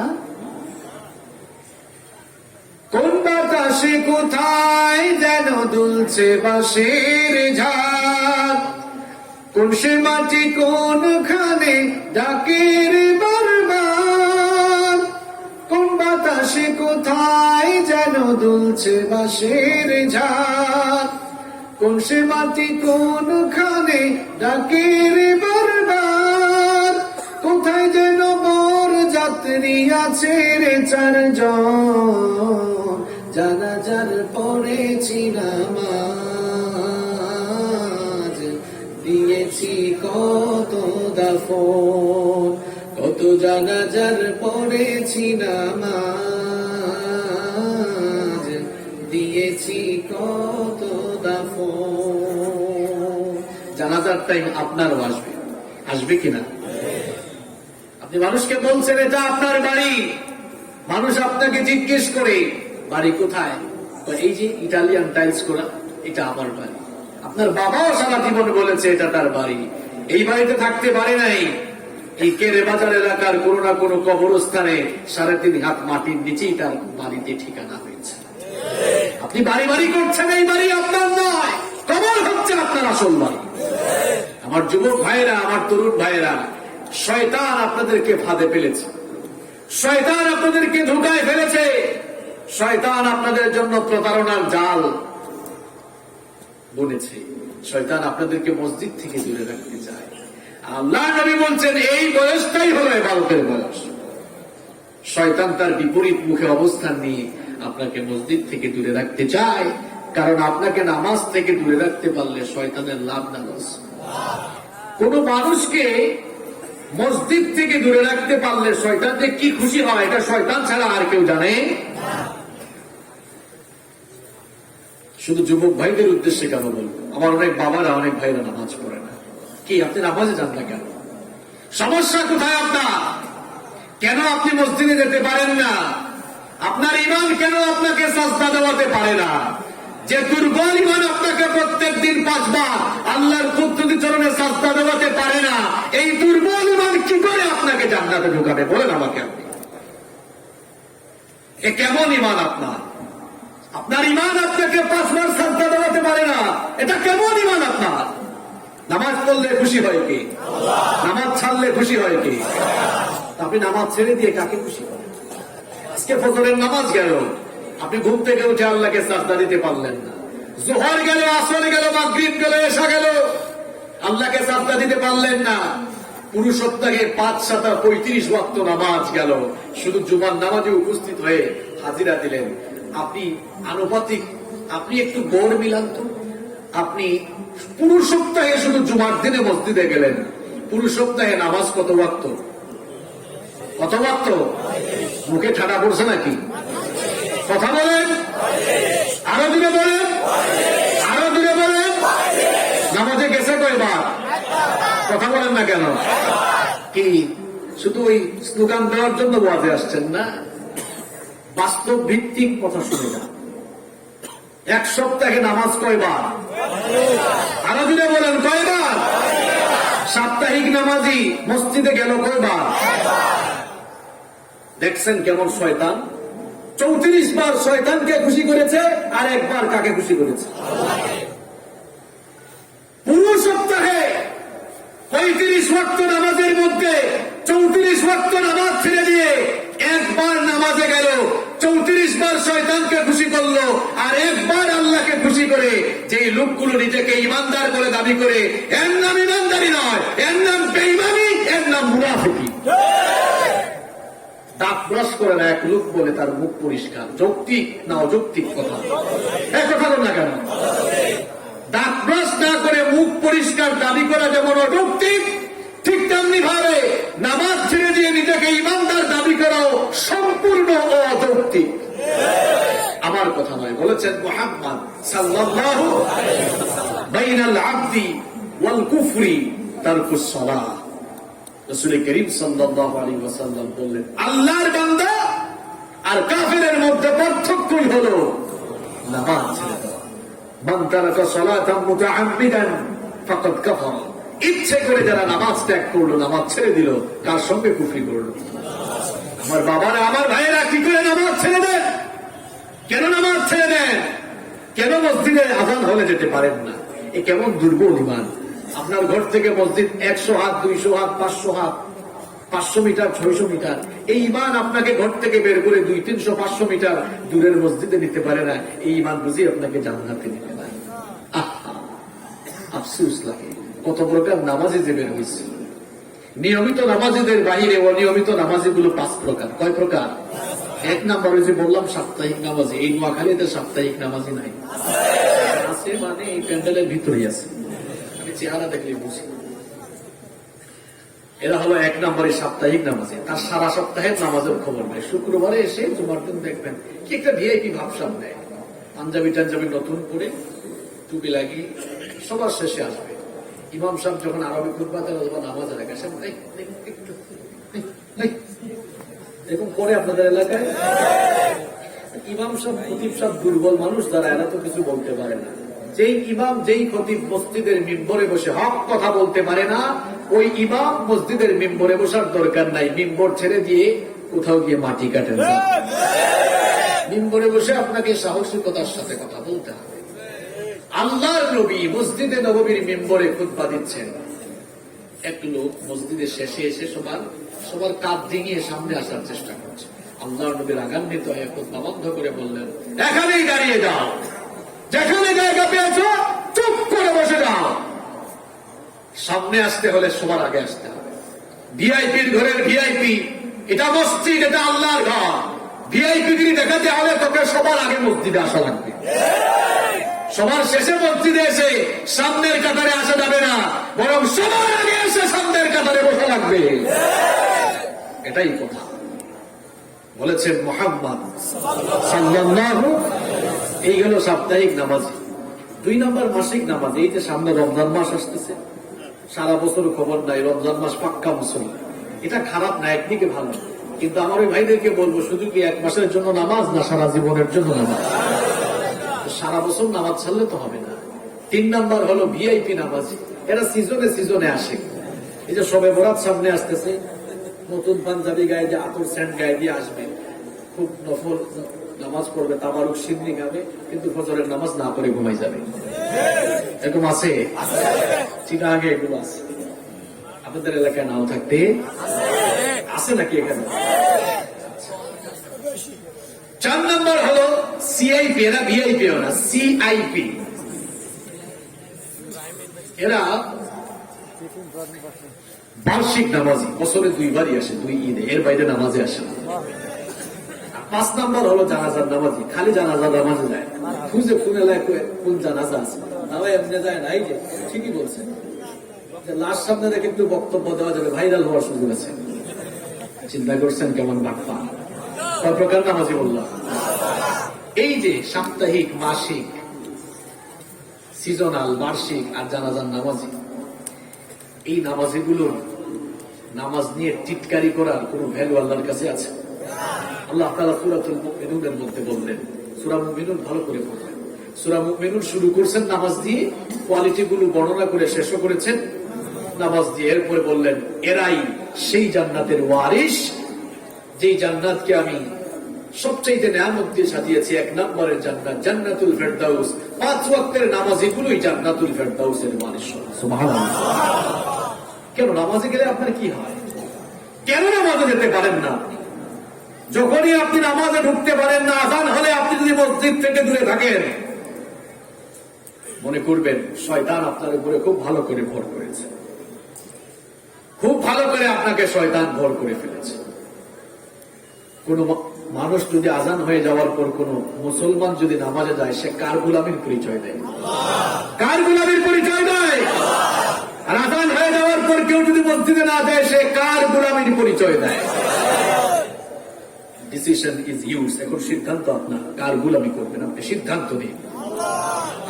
কোন বাতাসে কোথায় যেন দুলছে বাঁশের ঝাড়, কোন সে মাটি কোনখানে ডাকের বারবার। কোন বাতাসে কোথায় যেন দুলছে বাঁশের ঝাড়, কোন সে মাটি কোনখানে ডাকের বারবার। কোথায় যেন বর যাত্রী আছে রে 4 জন, জানাজার পড়েছি নামাজ, দিয়েছি কত দাফন, কত জানাজার পড়েছি নামাজ, দিয়েছি কত দাফন। জানাজার টাইম আপনারও আসবে, আসবে কিনা? আপনি মানুষকে বলছেন এটা আপনার বাড়ি, মানুষ আপনাকে জিজ্ঞেস করে বাড়ি কোথায়? এই যে ইটালিয়ান টাইলস করা, এটা আমার বাড়ি। আপনার বাবাও সারা জীবন বলেছে এটা তার বাড়ি, এই বাড়িতে থাকতে পারে নাই। এই কেরে বাজার এলাকার কোনো না কোনো কবরস্থানে 3.5 হাত মাটির নিচেই তার বাড়িতে ঠিকানা হয়েছে। আপনি বাড়ি বাড়ি করছেন, এই বাড়ি আপনার নয়, কবর হচ্ছে আপনার আসল বাড়ি। আমার যুবক ভাইয়েরা, আমার তরুণ ভাইয়েরা, শয়তান আপনাদেরকে ফাঁদে ফেলেছে, শয়তান আপনাদেরকে ধোঁকায় ফেলেছে, শয়তান আপনাদের জন্য প্রতারণার জাল বুনেছে। শয়তান আপনাদেরকে মসজিদ থেকে দূরে রাখতে চায়। আল্লাহ নবী বলছেন এই বয়সটাই হলো ইবাদতের বয়স। শয়তান তার বিপরীত মুখে অবস্থান নিয়ে আপনাকে মসজিদ থেকে দূরে রাখতে চায়, কারণ আপনাকে নামাজ থেকে দূরে রাখতে পারলে শয়তানের লাভ না লস। কোন মানুষকে মসজিদ থেকে দূরে রাখতে পারলে শয়তান যে কি খুশি হয় এটা শয়তান ছাড়া আর কেউ জানে। শুধু যুবক ভাইদের উদ্দেশ্যে কেন বলবো, আমার অনেক বাবারা, অনেক ভাইরা নামাজ পড়ে না। কি আপনি নামাজে যান না কেন? সমস্যা কোথায় আপনার? কেন আপনি মসজিদে যেতে পারেন না? আপনার ইমান কেন আপনাকে সাজদা দেওয়াতে পারে না? যে দুর্বল ইমান আপনাকে প্রত্যেক দিন 5 বার আল্লাহর কুদরতি চরণে সাজদা দেওয়াতে পারে না, এই দুর্বল ইমান কি করে আপনাকে জান্নাতে ঢুকাবে? বলেন আমাকে আপনি, এ কেমন ইমান আপনার? আপনার ইমান আপনাকে 5 বার সাজদা দেওয়াতে পারে না, এটা কেমন ইমান আপনার? নামাজ পড়লে খুশি হয় কে? নামাজ ছাড়লে খুশি হয় কে? আপনি নামাজ ছেড়ে দিয়ে কাকে খুশি করেন? আজকে ফজরের নামাজ গেল, আপনি ঘুম থেকে উঠে আল্লাহকে সাজদা দিতে পারলেন না। যোহর গেল, আসর গেল, মাগরিব গেল, এশা গেল, আল্লাহকে সাজদা দিতে পারলেন না। পুরো সপ্তাহে 5-7-35 ওয়াক্ত নামাজ গেল, শুধু জুমার নামাজে উপস্থিত হয়ে হাজিরা দিলেন। আপনি আনুপাতিক, আপনি একটু গড় মিলান তো। আপনি পুরো সপ্তাহে শুধু জুমার দিনে মসজিদে গেলেন, পুরো সপ্তাহে নামাজ কত ওয়াক্ত? কত ওয়াক্ত? মুখে ঠাডা পড়ছে নাকি? কথা বলেন, আরো দূরে বলেন, আরো দূরে বলেন। নামাজে গেছে কয়বার? কথা বলেন না কেন? কি শুধু ওই স্লোগান দেওয়ার জন্য ওয়াজে আসছেন না? বাস্তব ভিত্তিক কথা শুনে যান। 1 সপ্তাহে নামাজ কয়বার? আরো দূরে বলেন, কয়বার? সাপ্তাহিক নামাজি মসজিদে গেল কয়বার? দেখছেন কেমন শয়তান? 34 বার শয়তানকে খুশি করেছে, আর 1 বার কাকে খুশি করেছে? পুরো সপ্তাহে 35 ওয়াক্ত নামাজের মধ্যে 34 ওয়াক্ত নামাজ ছেড়ে দিয়ে 1 বার নামাজে গেল, 34 বার শয়তানকে খুশি করলো, আর 1 বার আল্লাহকে খুশি করে। যে লোকগুলো নিজেকে ইমানদার বলে দাবি করে, এর নাম ইমানদারি নয়, এর নাম বেঈমানি, এর নাম মুনাফিকি। দাঁত ব্রাশ করে না এক লোক বলে তার মুখ পরিষ্কার। যৌক্তিক না অযৌক্তিক কথা? এক কথা বল না কেন? দাঁত ব্রাশ না করে মুখ পরিষ্কার দাবি করা যেমন অযৌক্তিক, ঠিক তেমনি ভাবে নামাজ ছেড়ে দিয়ে নিজেকে ইমানদার দাবি করাও সম্পূর্ণ অযৌক্তিক। আমার কথা নয়, বলেছেন মুহাম্মদ সাল্লাল্লাহু আলাইহি ওয়াসাল্লাম, বাইনাল আবদি ওয়াল কুফরি তারকুস সালাহ। রাসূল করিম সাল্লাল্লাহু আলাইহি ওয়াসাল্লাম বললেন, আল্লাহর বান্দা আর কাফেরের মধ্যে পার্থক্যই হলো নামাজ ছেড়ে দেওয়া। মান তারাকা সালাতান মুতাআম্মিদান ফাকাদ কাফার। ইচ্ছে করে যারা নামাজ ত্যাগ করলো, নামাজ ছেড়ে দিল, কার সঙ্গে কুফরি করলো? আমার বাবারা, আমার ভাইয়েরা, কি করে নামাজ ছেড়ে দেন? কেন নামাজ ছেড়ে দেন? কেন মসজিদে আযান হলে যেতে পারেন না? এ কেমন দুর্বল ঈমান! আপনার ঘর থেকে মসজিদ 100 হাত, 200 হাত, 500 হাত, 500 মিটার, 600 মিটার। এই ঈমান আপনাকে ঘর থেকে বের করে 200, 300, 500 মিটার দূরের মসজিদে নিতে পারে না। এই ঈমান বুঝি আপনাকে জান্নাতে নিতে পারে? আহা, আফসোস লাগে। কত প্রকার নামাজে যে বের হয়েছে। নিয়মিত নামাজিদের বাহিরে অনিয়মিত নামাজিগুলো 5 প্রকার। কয় প্রকার? 1 নম্বরে যে বললাম সাপ্তাহিক নামাজি। এই নোয়াখালীতে সাপ্তাহিক নামাজি নাই। আছে মানে এই প্যান্ডেলের ভিতরেই আছে, আমি চেহারা দেখলে বুঝি। এরা হলো 1 নম্বরের সাপ্তাহিক নামাজি, তার সারা সপ্তাহের নামাজের খবর নেই। শুক্রবারে এসে জুমার দিন দেখবেন কি একটা ভিআইপি ভাবসাব নেয়, পাঞ্জাবি টাঞ্জাবি নতুন করে টুপি লাগিয়ে সবার শেষে আসবে। ইমাম সাহেব যখন আরবি খুতবা দেন অথবা নামাজের আগে এরকম করে আপনাদের এলাকায় ইমাম সাহেব খতিব সাহেব দুর্বল মানুষ, যারা এরা তো কিছু বলতে পারে না। যেই ইমাম যেই খতিব মসজিদের মিম্বরে বসে হক কথা বলতে পারে না, ওই ইমাম মসজিদের মিম্বরে বসার দরকার নাই, মিম্বর ছেড়ে দিয়ে কোথাও গিয়ে মাটি কাটেন। মিম্বরে বসে আপনাকে সাহসিকতার সাথে কথা বলতে হবে। আল্লাহর নবী মসজিদে নববীর মিম্বরে খুতবা দিচ্ছেন, এক লোক মসজিদের শেষে এসে সবার কাঁধ ডিঙিয়ে সামনে আসার চেষ্টা করছে। আল্লাহর নবী রাগান্বিত হয়ে খুতবা বন্ধ করে বললেন, এখানেই দাঁড়িয়ে যাও, যেখানে জায়গা পেয়েছ চুপ করে বসে যাও। সামনে আসতে হলে সবার আগে আসতে হবে। ভিআইপির ঘরের ভিআইপি, এটা মসজিদ, এটা আল্লাহর ঘর। ভিআইপি গিরি দেখাতে হলে তোকে সবার আগে মসজিদে আসা লাগবে। সবার শেষে মসজিদে এসে সামনের কাতারে আসা যাবে না, বরং সবার আগে এসে সামনের কাতারে বসা লাগবে। এটাই কথা বলেছেন মুহাম্মদ সাল্লাল্লাহু। এই হলো সাপ্তাহিক নামাজ। 2 নম্বর মাসিক নামাজ। এই যে সামনে রমজান মাস আসতেছে, সারা বছর খবর নাই, রমজান মাস পাক্কা মুসলমান। এটা খারাপ না, একদিকে ভালো। কিন্তু আমার ওই ভাইদেরকে বলবো, শুধু কি 1 মাসের জন্য নামাজ, না সারা জীবনের জন্য নামাজ? সারা বছর নামাজ ছাড়লে তো হবে না। 3 নম্বর হলো ভিআইপি নামাজ। এরা সিজনে সিজনে আসে। এই যে শবে বরাত সামনে আসতেছে, নতুন পাঞ্জাবি গায়ে দিয়ে, আতর সেন্ট গায়ে দিয়ে আসবে, খুব নফল নামাজ পড়বে, তাবারুক সিন্নি খাবে, কিন্তু ফজরের নামাজ না পড়ে ঘুমাই যাবে। এরকম আছে, চিটাগাঙ্গে এগুলো আছে। আপনাদের এলাকায় নাও থাকতে আছে নাকি এখানে? 4 নম্বর হলো সিআইপি। এরা ভিআইপি না, সিআইপি। এরা বার্ষিক নামাজি, বছরে 2 বারই আসে, 2 ঈদে, এর বাইরে নামাজে আসে না। 5 নম্বর হলো জানাজার নামাজি। খালি জানাজার নামাজে যায়, খুঁজে কোন জানাজা আছে, তাও এমনি যায় না। এই যে ঠিকই বলছেন, লাশ সামনে রেখে একটু বক্তব্য দেওয়া যাবে, ভাইরাল হওয়ার সুযোগ আছে। চিন্তা করছেন কেমন বাটপা? কয় প্রকার নামাজি বললাম? এই যে সাপ্তাহিক, মাসিক, সিজনাল, বার্ষিক আর জানাজার নামাজি, এই নামাজিগুলোর নামাজ নিয়ে টিটকারি করার কোন ভ্যালু আল্লাহর কাছে আছে? আল্লাহ তাআলা সূরাতুল মুমিনুনের মধ্যে বললেন, সূরা মুমিনুন ভালো করে পড়বেন। সূরা মুমিনুন শুরু করছেন নামাজ দিয়ে, কোয়ালিটি গুলো বর্ণনা করে শেষ করেছেন নামাজ দিয়ে। এরপরে বললেন, এরাই সেই জান্নাতের ওয়ারিস, যেই জান্নাতকে আমি সবচাইতে নিয়ামত দিয়ে সাজিয়েছি। 1 নম্বরের জান্নাত, জান্নাতুল ফেরদাউস। 5 ওয়াক্তের নামাজিগুলোই জান্নাতুল ফেরদাউসের ওয়ারিস। সুবহানাল্লাহ। কেন নামাজে গেলে আপনার কি হয়? কেন নামাজে যেতে পারেন না? যখনই আপনি নামাজে ঢুকতে পারেন না, আযান হলে আপনি যদি মসজিদ থেকে দূরে থাকেন, মনে করবেন শয়তান আপনার উপরে খুব ভালো করে ভর করেছে, খুব ভালো করে আপনাকে শয়তান ভর করে ফেলেছে। কোন মানুষ যদি আজান হয়ে যাওয়ার পর কোন মুসলমান যদি নামাজে যায়, সে কার গোলামীর পরিচয় দেয়? কার গোলামীর পরিচয় দেয়? আর আজান হয়ে যাওয়ার পর কেউ যদি মসজিদে না যায়, সে কার গোলামীর পরিচয় দেয়? Decision is use. এখন সিদ্ধান্ত আপনার, কার গোলামি করবেন আপনি সিদ্ধান্ত নিন।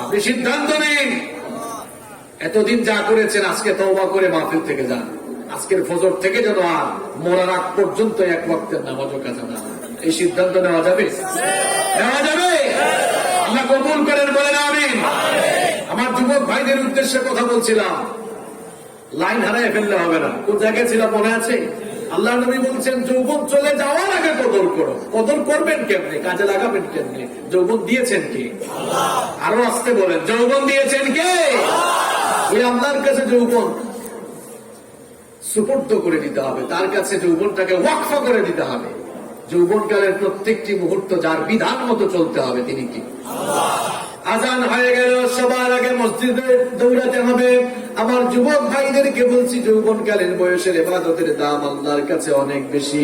আপনি সিদ্ধান্ত নিন। এতদিন যা করেছেন, আজকে তওবা করে মাহফিল থেকে যান। আজকের ফজর থেকে যেন আর মরার আগ পর্যন্ত 1 ওয়াক্তের নামাজও কাজা না। এই সিদ্ধান্ত নেওয়া যাবে? নেওয়া যাবে? আল্লাহ কবুল করেন, বলেন আমিন। আমার যুবক ভাইদের উদ্দেশ্যে কথা বলছিলাম, লাইন হারায় ফেললে হবে না। কোন জায়গায় ছিলাম মনে আছে? আল্লাহ নবী বলছেন, যৌবন চলে যাওয়ার আগে কদর করো। কদর করবেন কেমনে? কাজে লাগাবেন কেমনে? যৌবন দিয়েছেন কে? আরো আসতে বলেন, যৌবন দিয়েছেন কে? ওই আল্লাহর কাছে যৌবন সুপর্দ করে দিতে হবে, তার কাছে যৌবনটাকে ওয়াকফ করে দিতে হবে। যৌবনকালের প্রত্যেকটি মুহূর্ত যার বিধান মতো চলতে হবে, তিনি কি? আজান হয়ে গেল, সবার আগে মসজিদে দৌড়াতে হবে। আমার যুবক ভাইদেরকে বলছি, যৌবনকালের বয়সের ইবাদতের দাম আল্লাহর কাছে অনেক বেশি।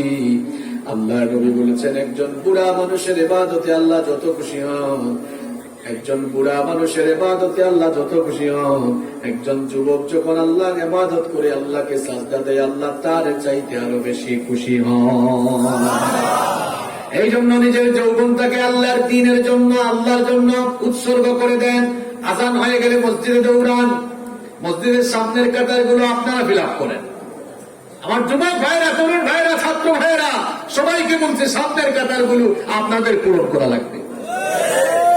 আল্লাহ নবী বলেছেন, একজন বুড়া মানুষের ইবাদতে আল্লাহ যত খুশি হন, একজন বুড়া মানুষের ইবাদতে আল্লাহ যত খুশি হন, একজন যুবক যখন আল্লাহর ইবাদত করে আল্লাহকে সাজদা দেয়, আল্লাহ তার চাইতে আরো বেশি খুশি হন। এই জন্য নিজের যৌবনটাকে আল্লাহর দ্বীনের জন্য, আল্লাহর জন্য উৎসর্গ করে দেন। আজান হয়ে গেলে মসজিদে দৌড়ান, মসজিদের সামনের কাতারগুলো আপনারা ফিল আপ করেন। আমার যুবক ভাইরা, তরুণ ভাইরা, ছাত্র ভাইরা, সবাইকে বলছে সামনের কাতারগুলো আপনাদের পূরণ করা লাগবে।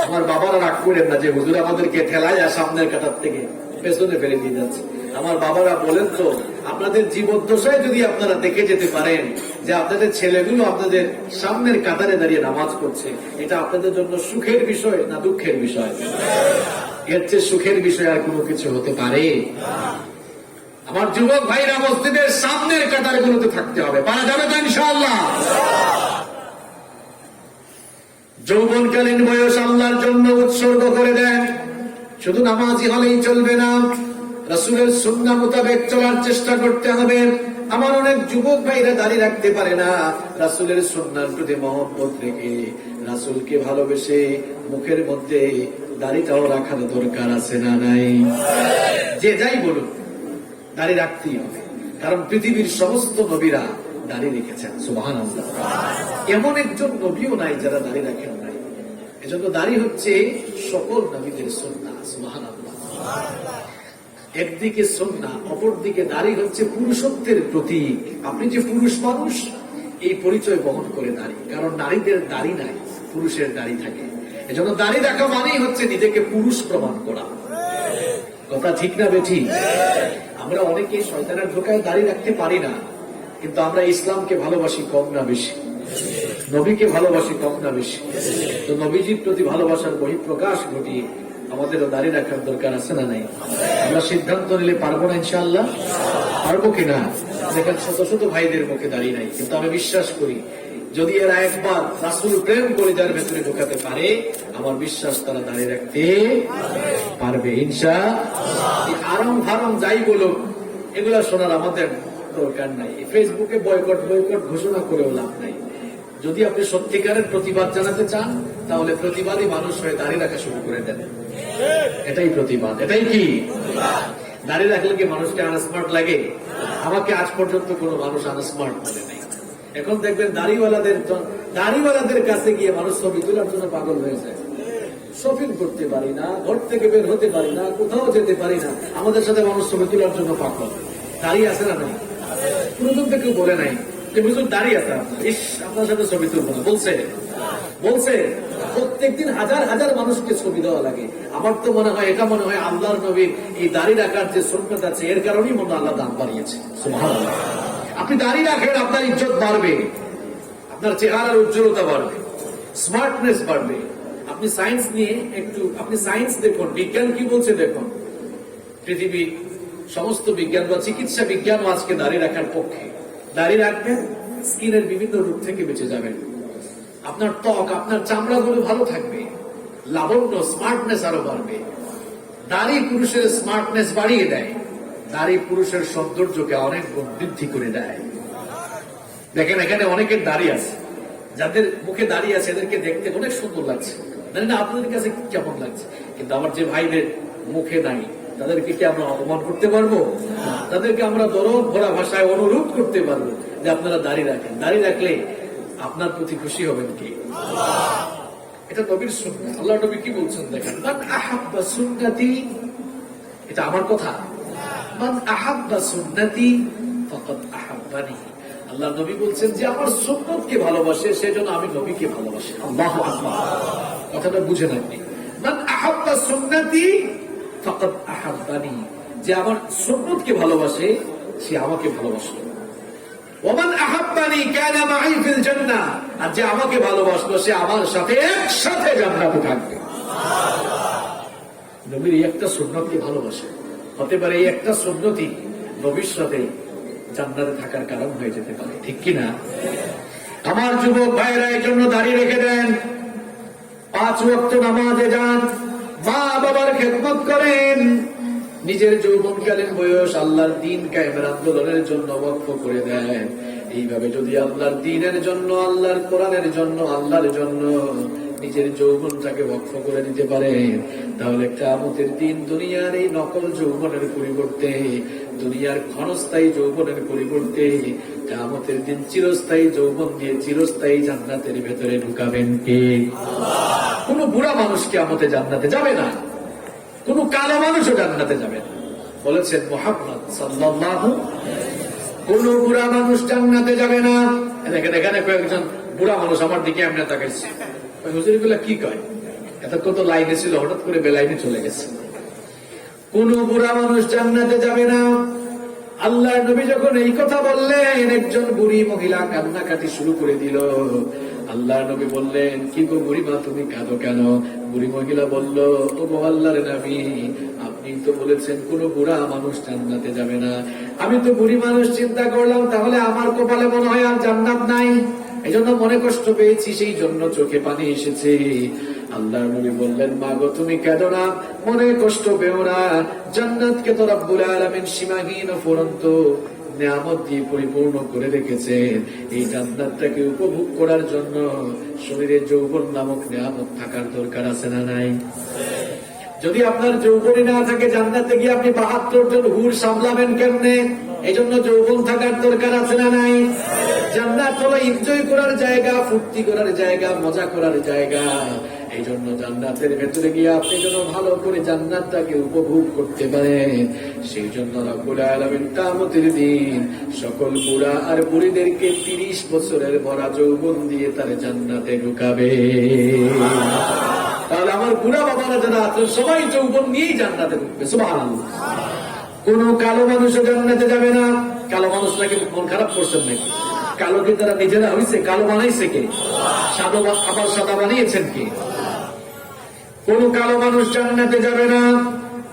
আমার বাবারা রাগ করেন না যে হুজুর আমাদেরকে ঠেলায় আর সামনের কাতার থেকে পেছনে ফেলে দিয়ে যাচ্ছে। আমার বাবারা বলেন তো, আপনাদের জীবদ্দশায় যদি আপনারা দেখে যেতে পারেন যে আপনাদের ছেলেগুলো আপনাদের সামনের কাতারে দাঁড়িয়ে নামাজ পড়ছে, এটা আপনাদের জন্য সুখের বিষয় না দুঃখের বিষয়? এর চেয়ে সুখের বিষয় আর কোনো কিছু হতে পারে? আমার যুবক ভাইরা, মসজিদের সামনের কাতারগুলোতে থাকতে হবে। পারা যাবে তো ইনশাআল্লাহ? যৌবনকালীন বয়স আল্লাহর জন্য উৎসর্গ করে দেন। শুধু নামাজি হলেই চলবে না, রাসূলের সুন্নাহ মোতাবেক চলার চেষ্টা করতে হবে। আমার অনেক যুবক ভাইরা দাঁড়িয়ে রাখতে পারে না, রাসূলের সুন্নাহর প্রতি মহব্বত রেখে রাসূলকে ভালোবেসে মুখের মধ্যে দাড়িটাও রাখার দরকার আছে না নাই? যে যাই বলুন, দাড়ি রাখতেই হবে, কারণ পৃথিবীর সমস্ত নবীরা দাড়ি রেখেছেন। সুবহানাল্লাহ। এমন একজন নবীও নাই যারা দাড়ি রাখেন নাই। এজন্য দাড়ি হচ্ছে সকল নবীদের সুন্নাহ। সুবহানাল্লাহ। একদিকে সুন্নাহ, অপরদিকে দাড়ি হচ্ছে পুরুষত্বের প্রতীক। আপনি যে পুরুষ মানুষ, এই পরিচয় বহন করে দাড়ি। কারণ নারীদের দাড়ি নাই, পুরুষের দাড়ি থাকে। এজন্য দাড়ি রাখা মানেই হচ্ছে নিজেকে পুরুষ প্রমাণ করা। কথা ঠিক না বেঠিক? আমরা অনেকে শয়তানের ধোঁকায় দাড়ি রাখতে পারি না, কিন্তু আমরা ইসলামকে ভালোবাসি কম না বেশি? নবীকে ভালোবাসি কম না বেশি? তো নবীজির প্রতি ভালোবাসার বহিঃপ্রকাশ ঘটিয়ে আমাদেরও দাড়ি রাখার দরকার আছে না নাই? আমরা সিদ্ধান্ত নিলে পারবো না ইনশাআল্লাহ? পারবো কিনা? দেখেন, শত শত ভাইদের মুখে দাঁড়িয়ে নাই, কিন্তু আমি বিশ্বাস করি যদি এরা একবার রাসূল প্রেম করে যার ভেতরে ঢোকাতে পারে, আমার বিশ্বাস তারা দাঁড়িয়ে রাখতে পারবে ইনশাআল্লাহ। আরাম হারাম যাই বলো, এগুলা শোনার আমাদের দরকার নাই। ফেসবুকে বয়কট ঘোষণা করেও লাভ নাই। যদি আপনি সত্যিকারের প্রতিবাদ জানাতে চান, তাহলে প্রতিবাদী মানুষ হয়ে দাঁড়িয়ে রাখা শুরু করে দেন। এটাই প্রতিবাদ। এটাই কি দাঁড়িয়ে রাখলে কি মানুষকে আনস্মার্ট লাগে? আমাকে আজ পর্যন্ত কোনো মানুষ আনস্মার্ট বলে নাই। এখন দেখবেন দাড়িওয়ালাদের কাছে গিয়ে মানুষ ছবি তোলার জন্য পাগল হয়ে যায়। শপিং করতে পারি না, ঘর থেকে বের হতে পারি না, কোথাও যেতে পারি না, আমাদের সাথে মানুষ ছবি তোলার জন্য পাগল। দাঁড়িয়ে আছে না নাই? কোনজন থেকে বলে নাই যে হুজুর দাঁড়িয়ে আছে আপনার, ইস আপনার সাথে ছবি তুলবো না, বলছে? প্রত্যেকদিন হাজার হাজার মানুষকে ছবি দেওয়া লাগে। আমার তো মনে হয়, এটা মনে হয় আল্লাহর নবীর এই দাড়ি রাখার যে সুন্নাত আছে, এর কারণেই মনে আল্লাহ দাম বাড়িয়েছে। সুবহানাল্লাহ। আপনি দাড়ি রাখেন, আপনার ইজ্জত বাড়বে, আপনার চেহারার উজ্জ্বলতা বাড়বে, স্মার্টনেস বাড়বে। আপনি সায়েন্স নিয়ে আপনি সায়েন্স দেখুন, বিজ্ঞান কি বলছে দেখুন। পৃথিবী সমস্ত বিজ্ঞান বা চিকিৎসা বিজ্ঞানও আজকে দাড়ি রাখার পক্ষে। দাড়ি রাখবেন, স্কিনের বিভিন্ন রোগ থেকে বেঁচে যাবেন, আপনার ত্বক, আপনার চামড়াগুলো ভালো থাকবে, লাবণ্য, স্মার্টনেস আরো বাড়বে। দাড়ি পুরুষের স্মার্টনেস বাড়িয়ে দেয়, দাড়ি পুরুষের সৌন্দর্যকে অনেক গুণ বৃদ্ধি করে দেয়। দেখেন, এখানে অনেকের দাড়ি আছে, যাদের মুখে দাঁড়িয়ে আছে এদেরকে দেখতে অনেক সুন্দর লাগছে, জানি না আপনাদের কাছে কেমন লাগছে। কিন্তু আমার যে ভাইদের মুখে নাই, তাদেরকে কি আমরা অপমান করতে পারবো? তাদেরকে আমরা দরদ ভরা ভাষায় অনুরোধ করতে পারবো যে আপনারা দাড়ি রাখেন। দাড়ি রাখলে আপনার প্রতি খুশি হবেন কি? এটা নবীর সুন্নাহ। আল্লাহ নবী কি বলছেন দেখেন, মান আহাব্বা সুন্নতি, এটা আমার কথা, মান আহাব্বা সুন্নতি ফাকাদ আহাব্বানি। আল্লাহ নবী বলছেন যে আমার সুন্নতকে ভালোবাসে, সেজন্য আমি নবীকে ভালোবাসি। আল্লাহু আকবার। কথাটা বুঝে নাকি? মান আহাব্বা সুন্নতি ফাকাদ আহাব্বানি, যে আমার সুন্নতকে ভালোবাসে সে আমাকে ভালোবাসে। ওমান আহাব্বানি কানা মাই ফিল জান্নাহ, আর যে আমাকে ভালোবাসলো সে আমার সাথে একসাথে জান্নাতে থাকবে। নবীর একটা সুন্নতকে ভালোবাসে, হতে পারে এই একটা সুন্নতই নবীর সাথে জান্নাতে থাকার কারণ হয়ে যেতে পারে, ঠিক কি না? আমার যুবক ভাইরা এই জন্য দাঁড়িয়ে রেখে দেন, 5 ওয়াক্ত নামাজে যান, মা বাবার খেদমত করেন, নিজের যৌবনকালীন বয়স আল্লাহর দ্বীন কায়েমের আন্দোলনের জন্য ওয়াকফ করে দেন। এইভাবে যদি আল্লাহর দ্বীনের জন্য, আল্লাহর কোরআনের জন্য, আল্লাহর জন্য নিজের যৌবনটাকে ওয়াকফ করে দিতে পারেন, তাহলে কিয়ামতের দিন দুনিয়ার এই নকল যৌবনের পরিবর্তে, দুনিয়ার ক্ষণস্থায়ী যৌবনের পরিবর্তে কিয়ামতের দিন চিরস্থায়ী যৌবন দিয়ে চিরস্থায়ী জান্নাতের ভেতরে ঢুকাবেন কে? কোন বুড়া মানুষ কিয়ামতে জান্নাতে যাবে না, কোন কালো মানুষও জান্নাতে যাবে না। বলেছেন মুহাম্মদ সাল্লাল্লাহু, কোন বুড়া মানুষ জান্নাতে যাবে না। দেখেন এখানে কয়েকজন বুড়া মানুষ আমার দিকে এমনি তাকাইছে, হুজুর এগুলা কি কয়? এতক্ষণ তো লাইনে ছিল, হঠাৎ করে বেলাইনে চলে গেছে। কোন বুড়া মানুষ জান্নাতে যাবে না। আল্লাহ নবী যখন এই কথা বললেন, একজন বুড়ি মহিলা কান্নাকাটি শুরু করে দিল। আল্লাহ নবী বললেন, কি গো বুড়িমা, তুমি কাঁদো কেন? বুড়ি মহিলা বলল, ও গো আল্লাহর নবী, আপনি তো বলেছেন কোন বুড়া মানুষ জান্নাতে যাবে না। আমি তো বুড়ি মানুষ, চিন্তা করলাম তাহলে আমার কপালে মনে হয় আর জান্নাত নাই, এই জন্য মনে কষ্ট পেয়েছি, সেই জন্য চোখে পানি এসেছে। আল্লাহর নবী বললেন, মা গো তুমি কেঁদো না, মনে কষ্ট পেও না। জান্নাতকে তো রব্বুল আলামিন সীমাহীন অফুরন্ত নিয়ামত দিয়ে পরিপূর্ণ করে রেখেছেন। এই জান্নাতটাকে উপভোগ করার জন্য শরীরে যৌবন নামক নিয়ামত থাকার দরকার আছে না নাই? যদি আপনার যৌবনই না থাকে, জান্নাতে গিয়ে আপনি 72 জন হুর সামলাবেন কেমনে? এই জন্য যৌবন থাকার দরকার আছে না নাই? জান্নাত হলো এনজয় করার জায়গা, ফুর্তি করার জায়গা, মজা করার জায়গা। এই জন্য জান্নাতের ভেতরে গিয়ে আপনি যেন ভালো করে জান্নাতটাকে উপভোগ করতে পারেন, সেই জন্য রব্বুল আলামিন কিয়ামতের দিন সকল বুড়া আর বুড়িদেরকে 30 বছরের ভরা যৌবন দিয়ে তার জান্নাতে ঢুকাবে। তাহলে আমার বুড়া বাবারা যারা আছেন সবাই যৌবন নিয়েই জান্নাতে ঢুকবে। সুবহানাল্লাহ। কোন কালো মানুষও জান্নাতে যাবে না। কালো মানুষ নাকি মন খারাপ করছেন নাকি? কালো কি তারা নিজেরা হয়েছে? কালো বানাইছে কে? সাদা আবার সাদা বানিয়েছেন কে? কোন কালো মানুষ জান্নাতে যাবে না।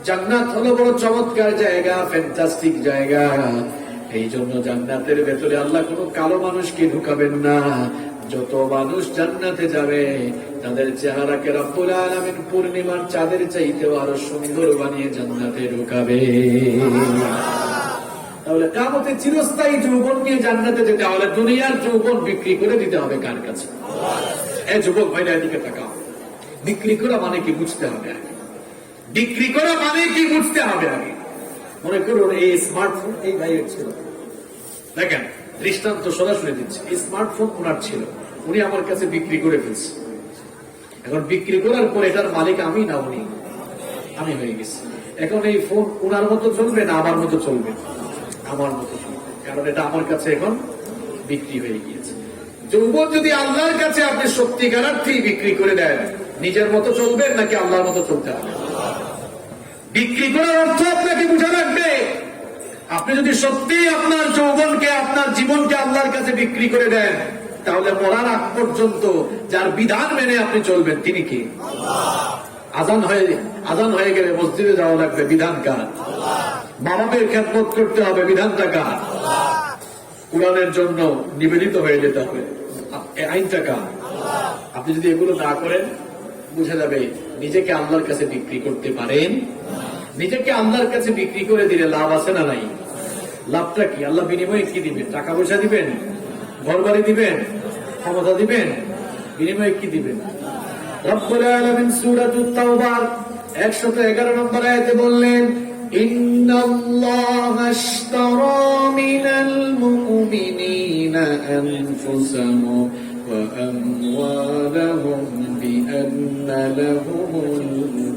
জান্নাত হলো বড় চমৎকার জায়গা, ফ্যান্টাস্টিক জায়গা। এই জন্য জান্নাতের ভেতরে আল্লাহ কোন কালো মানুষকে ঢুকাবেন না। যত মানুষ জান্নাতে যাবে তাদের চেহারাকে রব্বুল আলামিন পূর্ণিমার চাঁদের চাইতেও আরো সুন্দর বানিয়ে জান্নাতে ঢুকাবে। তাহলে কিয়ামতে চিরস্থায়ী যৌবন নিয়ে জান্নাতে যেতে হলে দুনিয়ার যৌবন বিক্রি করে দিতে হবে কার কাছে? এই যুবক ভাইরা এদিকে তাকাও। বিক্রি করা মানে কি বুঝতে হবে আগে। বিক্রি করা মানে কি বুঝতে হবে আগে। মনে করুন এই স্মার্টফোন এই ভাইয়ের ছিল, দেখেন দৃষ্টান্ত সরাসরি দিচ্ছে। এই স্মার্টফোন ওনার ছিল, উনি আমার কাছে বিক্রি করে ফেলছে। এখন বিক্রি করার পর এটার মালিক আমি না উনি? আমি হয়ে গেছি। এখন এই ফোন ওনার মতো চলবে না আমার মতো চলবে? আমার মতো চলবে, কারণ এটা আমার কাছে এখন বিক্রি হয়ে গিয়েছে। যৌবন যদি আল্লাহর কাছে আপনি সত্যিকার অর্থেই বিক্রি করে দেন, নিজের মতো চলবেন নাকি আল্লাহর মতো চলতে হবে? বিক্রি করার অর্থ আপনাকে বুঝা লাগবে। আপনি যদি সত্যি আপনার যৌবনকে, আপনার জীবনকে আল্লাহর কাছে বিক্রি করে দেন, তাহলে মরার আগ পর্যন্ত যার বিধান মেনে আপনি চলবেন তিনি কি? আজান হয়ে গেলে মসজিদে যাওয়া লাগবে, বিধান কার? মা বাপের খেদমত করতে হবে, বিধানটা কার? কোরআনের জন্য নিবেদিত হয়ে যেতে হবে, আইনটা কার? আপনি যদি এগুলো না করেন, বুঝা যাবে নিজেকে আল্লাহর কাছে বিক্রি করতে পারেন। নিজেকে আল্লাহর কাছে বিক্রি করে দিলে লাভ আছে না নাই? লাভটা কি? আল্লাহ বিনিময়ে কি দিবেন? টাকা পয়সা দিবেন? ঘর বাড়ি দিবেন? ক্ষমতা দিবেন? বিনিময়ে কি দিবেন? রব্বুল আলামিন সূরাতুত তাওবার 111 নম্বর আয়াতে বললেন, ইন্নাল্লাহা আশতারা মিনাল মুমিনিনা আনফুসাহুম ওয়া আমওয়ালাহুম বিআন্না লাহুমুল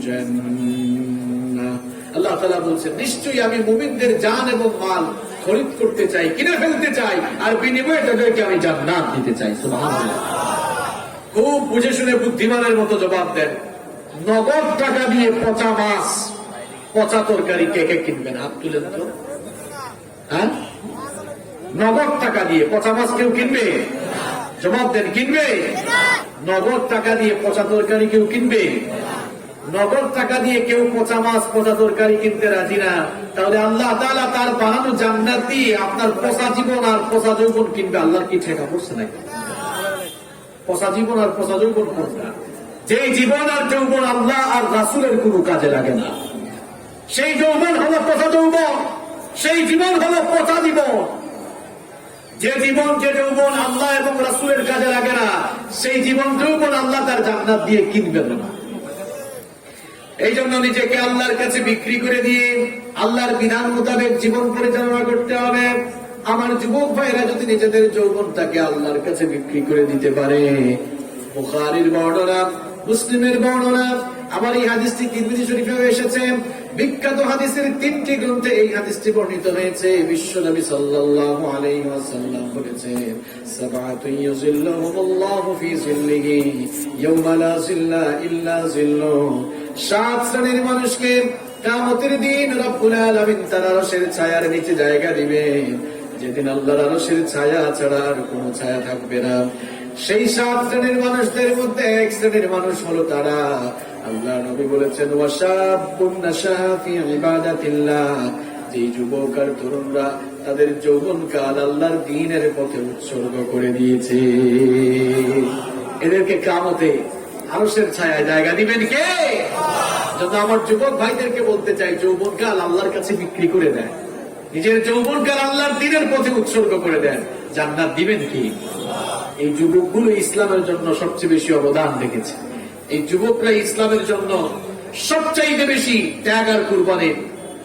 জান্নাহ। আল্লাহ তাআলা বলছেন, নিশ্চয়ই আমি মুমিনদের জান এবং মাল খরিদ করতে চাই, কিনে ফেলতে চাই, আর বিনিময়ে তাদেরকে আমি জান্নাত দিতে চাই। সুবহানাল্লাহ। খুব বুঝে শুনে বুদ্ধিমানের মতো জবাব দেন। নগদ টাকা দিয়ে পচা মাছ, পচা তরকারি কে কে কিনবেন? হাত তুলে তো। হ্যাঁ, নগদ টাকা দিয়ে পচা মাছ কেউ কিনবে? জবাব দেন, কিনবে? নগদ টাকা দিয়ে পচা তরকারি কেউ কিনবে? নগদ টাকা দিয়ে কেউ পচা মাছ, পচা তরকারি কিনতে রাজি না। তাহলে আল্লাহ তাআলা তার বানানো জান্নাত দিয়ে আপনার পচা জীবন আর পচা যৌবন কিনবে? আল্লাহর কি ঠেকা পড়ছে নাকি? পচা জীবন আর পচা যৌবন কোনটা? যে জীবন আর যৌবন আল্লাহ আর রাসূলের কোনো কাজে লাগে না, সেই যৌবন হলো পচা যৌবন, সেই জীবন হলো পচা জীবন। যে জীবন যে যৌবন আল্লাহ এবং রাসূলের কাজে লাগে না, সেই জীবন যৌবন আল্লাহ তার জান্নাত দিয়ে কিনবেন না। এই জন্য নিজেকে আল্লাহর কাছে বিক্রি করে দিয়ে আল্লাহর বিধান মোতাবেক জীবন পরিচালনা করতে হবে। আমার যুবক ভাইরা যদি নিজেদের যৌবনটাকে আল্লাহর কাছে বিক্রি করে দিতে পারে, বুখারীর বর্ণনা, মুসলিমের বর্ণনা, আমার এই হাদিসটি তিরমিজি শরীফে এসেছে। বিখ্যাত হাদিসের 3টি গ্রন্থে এই হাদিসটি বর্ণিত হয়েছে। বিশ্বনবী সাল্লাল্লাহু আলাইহি ওয়াসাল্লাম বলেছেন, সাবআতু ইউযিল্লুহুমুল্লাহু ফি যিল্লিহি ইয়াওমা লা যিল্লা ইল্লা যিল্লুহু। 7 শ্রেণীর মানুষকে কিয়ামতের দিন রব্বুল আলামিন তার আরশের ছায়ার নিচে জায়গা দিবেন, যেদিন আল্লাহর আরশের ছায়া ছাড়া আর কোনো ছায়া থাকবে না। সেই 7 শ্রেণীর মানুষদের মধ্যে 1 শ্রেণীর মানুষ হলো তারা, আল্লাহ নবী বলেছেন, ওয়াশাবুন নাশা ফি ইবাদাতিল্লাহ, যে যুবক আর তরুণরা তাদের যৌবনকাল আল্লাহর দ্বীনের পথে উৎসর্গ করে দিয়েছে, এদেরকে কিয়ামতে আরশের ছায়ায় জায়গা দিবেন কে? যত আমার যুবক ভাইদেরকে বলতে চাই, যৌবনকাল আল্লাহর কাছে বিক্রি করে দেয়, নিজের যৌবনকাল আল্লাহর দ্বীনের পথে উৎসর্গ করে দেন, জান্নাত দিবেন কি? এই যুবকগুলো ইসলামের জন্য সবচেয়ে বেশি অবদান রেখেছে। এই যুবকরা ইসলামের জন্য সবচাইতে বেশি ত্যাগ আর কুরবানির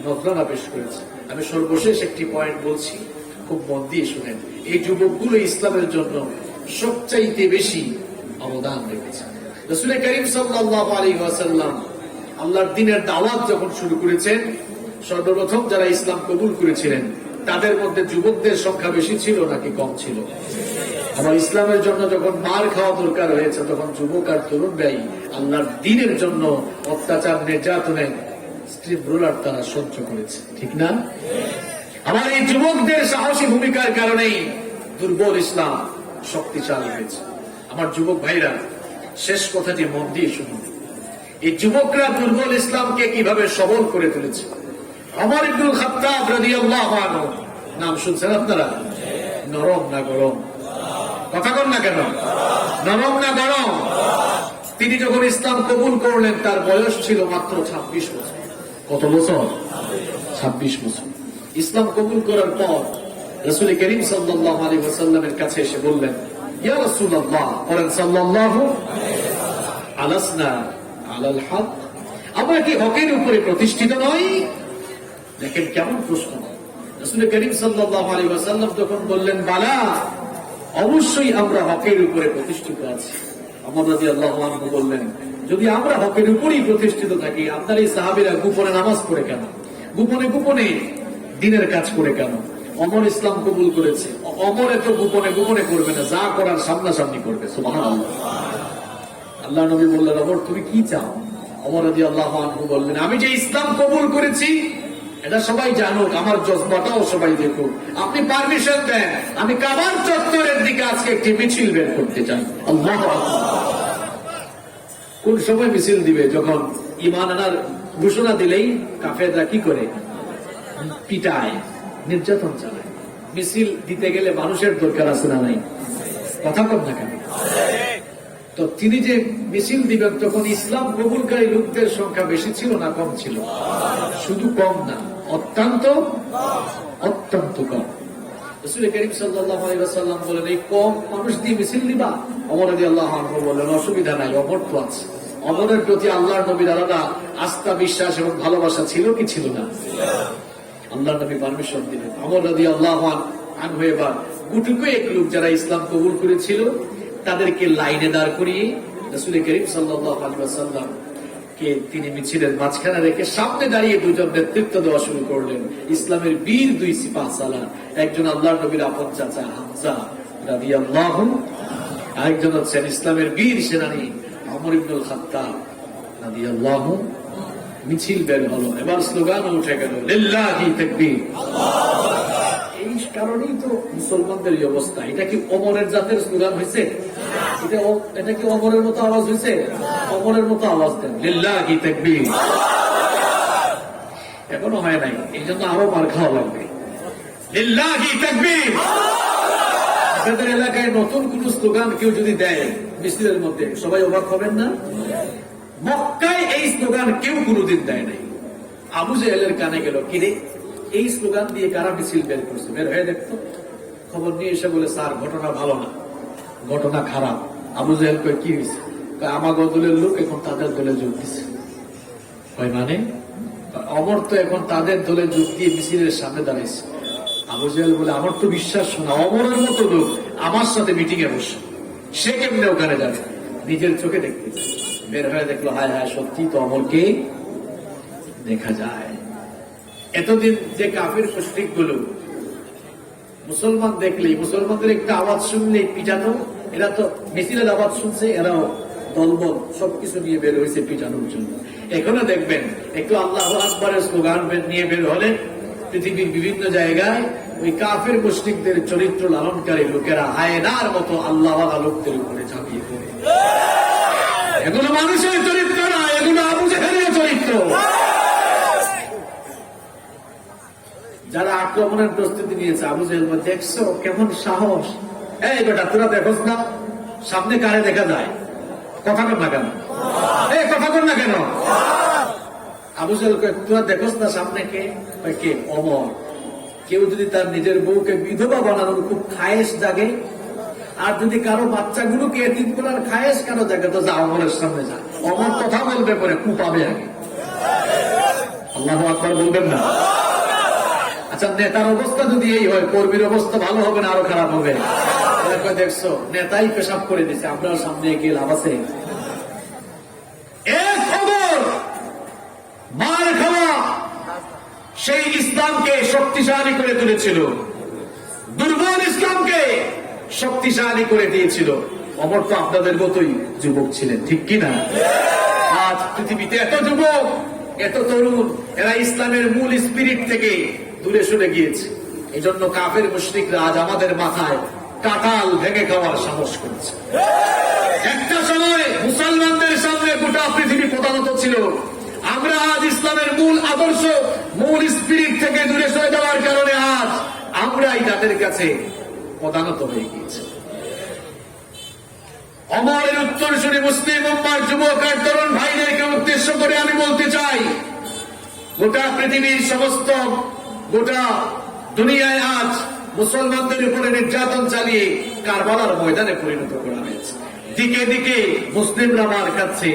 নজরানা পেশ করেছে। আমি সর্বশেষ একটি পয়েন্ট বলছি, খুব মন দিয়ে শুনেন। এই যুবকগুলো ইসলামের জন্য সবচাইতে বেশি অবদান রেখেছে। রাসূল করিম সাল্লাল্লাহু আলাইহি ওয়াসাল্লাম আল্লাহর দ্বীনের দাওয়াত যখন শুরু করেছেন, সর্বপ্রথম যারা ইসলাম কবুল করেছিলেন তাদের মধ্যে যুবকদের সংখ্যা বেশি ছিল নাকি কম ছিল? আমার ইসলামের জন্য যখন মার খাওয়া দরকার হয়েছে, তখন যুবক আর তরুণরাই আল্লাহর দ্বীনের জন্য অত্যাচার, নির্যাতনের স্ট্রিপ রোলার তারা সহ্য করেছে, ঠিক না? আমার এই যুবকদের সাহসী ভূমিকার কারণেই দুর্বল ইসলাম শক্তিশালী হয়েছে। আমার যুবক ভাইরা, শেষ কথাটি মন দিয়ে শুনুন। এই যুবকরা দুর্বল ইসলামকে কিভাবে সবল করে তুলেছে। ওমর ইবনুল খাত্তাব রাদিয়াল্লাহু আনহু, নাম শুনছেন আপনারা? নরম না গরম? কথা বল না কেন? নরম না গরম? তিনি যখন ইসলাম কবুল করলেন তার বয়স ছিল মাত্র 26 বছর। কত বছর? 26 বছর। ইসলাম কবুল করার পর রাসূল করিম সাল্লাল্লাহু আলাইহি ওয়াসাল্লামের কাছে এসে বললেন, ইয়া রাসূলুল্লাহ, বলেন সাল্লাল্লাহু আলাসনা আলাল হক, আমরা কি হকের উপরে প্রতিষ্ঠিত নই? দেখেন কেমন প্রশ্ন। রাসূল করিম সাল্লাল্লাহু আলাইহি ওয়াসাল্লাম যখন বললেন, বালা, অবশ্যই আমরা হকের উপরে প্রতিষ্ঠিত আছি। ওমর রাদিয়াল্লাহু আনহু বললেন, যদি আমরা হকের উপরেই প্রতিষ্ঠিত থাকি, আপনার এই সাহাবীরা গোপনে নামাজ পড়ে কেন? গোপনে গোপনে দ্বীনের কাজ করে কেন? ওমর ইসলাম কবুল করেছে, ওমর এত গোপনে গোপনে করবে না, যা করার সামনাসামনি করবে। সুবহানাল্লাহ। আল্লাহ নবী বললেন, ওমর তুমি কি চাও? ওমর রাদিয়াল্লাহু আনহু বললেন, আমি যে ইসলাম কবুল করেছি এটা সবাই জানুক, আমার জজবাটাও সবাই দেখুক। আপনি পারমিশন দেন, আমি কাবার চত্বরের দিকে আজকে একটি মিছিল বের করতে চাই। আল্লাহু আকবার। কোন সময় মিছিল দিবে? যখন ঈমান আনার ঘোষণা দিলেই কাফেররা কি করে? পিটায়, নির্যাতন চালায়। মিছিল দিতে গেলে মানুষের দরকার আছে না নাই? কথা কম না কেন? তো তিনি যে মিছিল দিবেন, তখন ইসলাম কবুলকারী লোকদের সংখ্যা বেশি ছিল না কম ছিল? শুধু কম না, অত্যন্ত অত্যন্ত কম। রাসূল করিম সাল্লাল্লাহু আলাইহি ওয়াসাল্লাম বলেন, এই কম মানুষ দিয়ে মিছিল দিবা? ওমর রাদিয়াল্লাহু আনহু বললেন, অসুবিধা নাই, ওমর তো আছে। ওমরের প্রতি আল্লাহর নবীর আলাদা আস্থা, বিশ্বাস এবং ভালোবাসা ছিল কি ছিল না? আল্লাহর নবী পারমিশন দিলেন। ওমর রাদিয়াল্লাহু আনহু এবার গুটুকু এক লোক যারা ইসলাম কবুল করেছিল তাদেরকে লাইনে দাঁড় করিয়ে রাসূল করিম সাল্লাল্লাহু আলাইহি ওয়াসাল্লাম কে তিনি মিছিলের মাঝখানে রেখে সামনে দাঁড়িয়ে দুজন নেতৃত্ব দেওয়া শুরু করলেন। ইসলামের বীর দুই সিপাহ সালার, একজন আল্লাহর নবীর আপন চাচা হামজা রাদিয়াল্লাহু, আরেকজন হচ্ছেন ইসলামের বীর সেনানী ওমর ইবনুল খাত্তাব রাদিয়াল্লাহু। মিছিল বের হলো, এবার স্লোগানও উঠে গেল, লিল্লাহি তাকবীর। এই কারণেই তো মুসলমানদের এই অবস্থা। এটা কি ওমরের জাতের স্লোগান হয়েছে? এটা কি ওমরের মতো আওয়াজ হয়েছে? ওমরের মতো আওয়াজ দেন, লিল্লাহি তাকবীর। এখনো হয় নাই, এই জন্য আরো মার খাওয়া লাগবে। লিল্লাহি তাকবীর। আপনাদের এলাকায় নতুন কোন স্লোগান কেউ যদি দেয় মিছিলের মধ্যে, সবাই অবাক হবেন না? মক্কায় এই স্লোগান কেউ কোনোদিন দেয় নাই। আবু জেহেলের কানে গেল, কিরে এই স্লোগান দিয়ে কারা মিছিল বের করছে? বের হয়ে দেখতো। খবর নিয়ে এসে বলে, স্যার ঘটনা ভালো না, ঘটনা খারাপ। আবু জাহেল কয়, কি হয়েছে? আমাগো দলের লোক এখন তাদের দলে যোগ দিচ্ছে। মানে অমর তো এখন তাদের দলে যোগ দিয়ে মিছিলের সামনে দাঁড়িয়েছে। আবু জাহেল বলে, আমার তো বিশ্বাস না, অমরের মতো লোক আমার সাথে মিটিং এ বসে, সে কেমনে ওখানে যাবে? নিজের চোখে দেখতে চায়। বের হয়ে দেখলো, হায় হায়, সত্যি তো অমরকে দেখা যায়। এতদিন যে কাফির মুশরিক গুলো মুসলমান দেখলেই, মুসলমানদের একটা আওয়াজ শুনলে পিটানো, এরা তো মিছিলের আওয়াজ শুনছে, এরাও দলবল সবকিছু নিয়ে বের হয়েছে পিটানোর জন্য। এখনো দেখবেন একটু আল্লাহু আকবারের স্লোগান নিয়ে বের হলে পৃথিবীর বিভিন্ন জায়গায় ওই কাফির মুশরিকদের চরিত্র লালনকারী লোকেরা হায়নার মতো আল্লাহওয়ালা লোকদের উপরে ঝাঁপিয়ে পড়ে। এগুলো মানুষের চরিত্র না, এগুলো আবু জাহেলের চরিত্র। যারা আক্রমণের প্রস্তুতি নিয়েছে, আবু জাহেল বলে, দেখছো কেমন সাহস? এই বেটা, তোরা দেখোস না সামনে কারে দেখা যায়? কথা কর না কেন? এই কথা কর না কেন? আবু জাহেল কয়, তোরা দেখোস না সামনে কে? কে? অমর। কেউ যদি তার নিজের বউকে বিধবা বানানোর খুব খায়েশ জাগে, আর যদি কারো বাচ্চাগুলোকে এতিম করার খায়েশ কারো জাগে, তো যা অমরের সামনে যা। অমর কথা বলবে পরে কুপাবে আগে। আল্লাহু আকবার বলবেন না? আচ্ছা, নেতার অবস্থা যদি এই হয়, কর্মীর অবস্থা ভালো হবে না আরো খারাপ হবে? দেখছো, নেতাই পেশাব করে দিচ্ছে, আপনার সামনে গিয়ে লাভ আছে? এক খবর মার খাওয়া সেই ইসলামকে শক্তিশালী করে তুলেছিল, দুর্বল ইসলামকে শক্তিশালী করে দিয়েছিল। অমর তো আপনাদের মতোই যুবক ছিলেন, ঠিক কিনা? আজ পৃথিবীতে এত যুবক, এত তরুণ, এরা ইসলামের মূল স্পিরিট থেকে দূরে সরে গিয়েছে। এই জন্য কাফের মুশরিকরা আজ আমাদের মাথায় কাঁঠাল ভেঙে খাওয়ার সাহস করছে। একটা সময় মুসলমানদের সামনে গোটা পৃথিবী প্রধানত ছিল। আমরা আজ ইসলামের মূল আদর্শ, মূল স্পিরিট থেকে দূরে সরে যাওয়ার কারণে আজ আমরাই তাদের কাছে প্রধানত হয়ে গিয়েছি। অমরের উত্তরসূরি মুসলিম উম্মার যুবক আর তরুণ ভাইদেরকে উদ্দেশ্য করে আমি বলতে চাই, গোটা পৃথিবীর সমস্ত, গোটা দুনিয়ায় আজ মুসলমানদের উপরে নির্যাতন চালিয়ে কারবালার ময়দানে পরিণত করা হয়েছে। দিকে দিকে মুসলিমরা মার খাচ্ছে।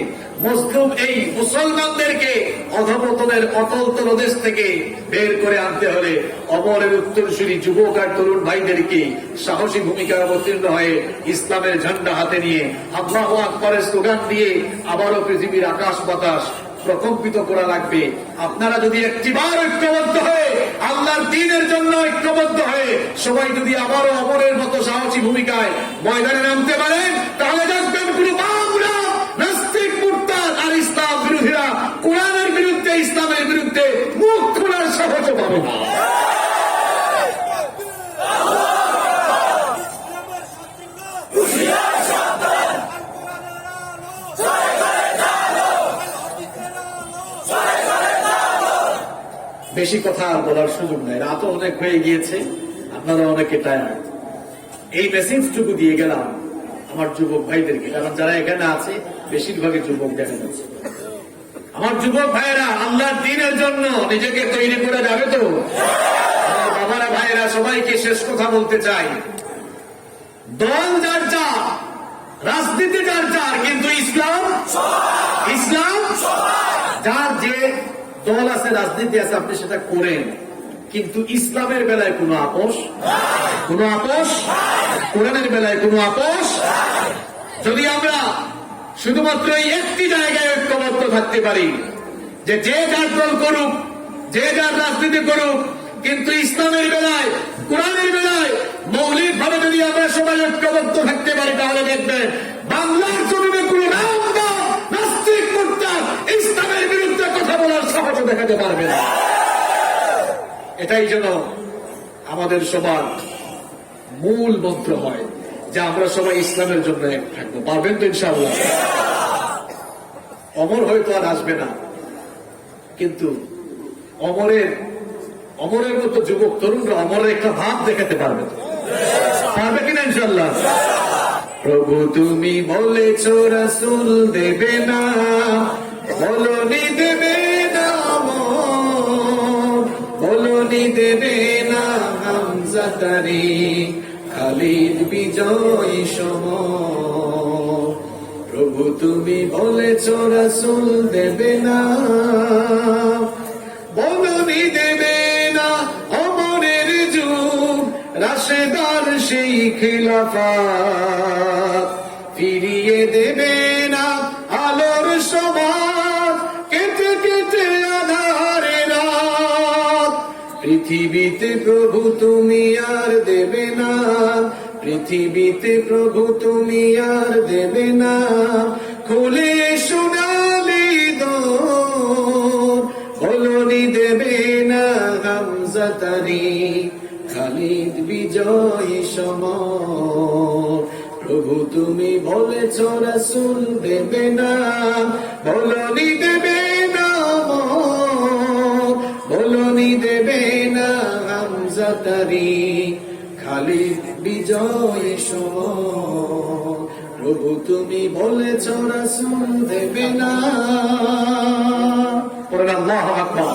মজলুম এই মুসলমানদেরকে অধঃপতনের অতল তলদেশ থেকে বের করে আনতে হলে অমরের উত্তরসূরি যুবক আর তরুণ ভাইদেরকে সাহসী ভূমিকায় অবতীর্ণ হয়ে ইসলামের ঝান্ডা হাতে নিয়ে আল্লাহু আকবারের স্লোগান দিয়ে আবারও পৃথিবীর আকাশ বাতাস প্রকম্পিত করা লাগবে। আপনারা যদি একটিবার ঐক্যবদ্ধ হয়ে আল্লাহর দ্বীনের জন্য ঐক্যবদ্ধ হয়ে সবাই যদি আবারও অমরের মতো সাহসী ভূমিকায় ময়দানে নামতে পারেন, তাহলে দেখবেন কোনো বাংলা নাস্তিক, মুরতাদ আর ইসলাম বিরোধীরা কোরআনের বিরুদ্ধে, ইসলামের বিরুদ্ধে মুখ খোলার সাহসও পাবে না। বেশি কথা আর বলার সুযোগ নাই, রাতও অনেক হয়ে গিয়েছে, আপনারা অনেকে টায়ার্ড। এই মেসেজটুকু দিয়ে গেলাম আমার যুবক ভাইদেরকে, কারণ যারা এখানে আছে বেশিরভাগই যুবক দেখা যাচ্ছে। আমার যুবক ভাইয়েরা, আল্লাহর দ্বীনের জন্য নিজেকে তৈরি করে যাবে তো? আমার বাবারা, ভাইয়েরা, সবাইকে শেষ কথা বলতে চাই, দল যার যার, রাজনীতি যার যার, কিন্তু ইসলাম, ইসলাম যার যে দল আছে, রাজনীতি আছে, আপনি সেটা করেন, কিন্তু ইসলামের বেলায় কোনো আপোষ, কোনো আপোষ, কোরআনের বেলায় কোনো আপোষ। যদি আমরা শুধুমাত্র এই একটি জায়গায় ঐক্যবদ্ধ থাকতে পারি যে যে যার দল করুক, যে যার রাজনীতি করুক, কিন্তু ইসলামের বেলায়, কোরআনের বেলায় মৌলিক ভাবে যদি আমরা সবাই ঐক্যবদ্ধ থাকতে পারি, তাহলে দেখবেন বাংলার জমিনে কোনো নাস্তিক, মুরতাদ ইসলামের বিরুদ্ধে কথা বলার সাহসও দেখাতে পারবে না। এটাই যেন আমাদের সবার মূল মন্ত্র হয়, যে আমরা সবাই ইসলামের জন্য এক থাকবো। পারবেন তো ইনশাআল্লাহ? অমর হয়তো আর আসবে না, কিন্তু অমরের মতো যুবক তরুণরা অমরের একটা ভাব দেখাতে পারবে, পারবে কিনা ইনশাআল্লাহ? প্রভু তুমি বলেছ রাসূল দেবে না, বলনি দেবে না, বলনি দেবে না, হামজা তারি খালিদ বিজয় সম। প্রভু তুমি বলেছ রাসূল দেবে না, বলনি দেবে না অমরের যুগ, রাশেদার সেই খিলাফত ফিরিয়ে দেবে না আলোর সমাজ, কেটে কেটে আধারে রাত। পৃথিবীতে প্রভু তুমি আর দেবে না, পৃথিবীতে প্রভু তুমি আর দেবে না, খুলে সোনালি দোর, বলনি দেবে না হামজা তারি খালিদ বিজয় সম। প্রভু তুমি বলেছ রাসূল দেবে না, বলনি দেবে না, বলনি দেবে না হামজা তারি খালিদ বিজয় সম। প্রভু তুমি বলেছ রাসূল দেবে না। পড়েন আল্লাহু আকবার।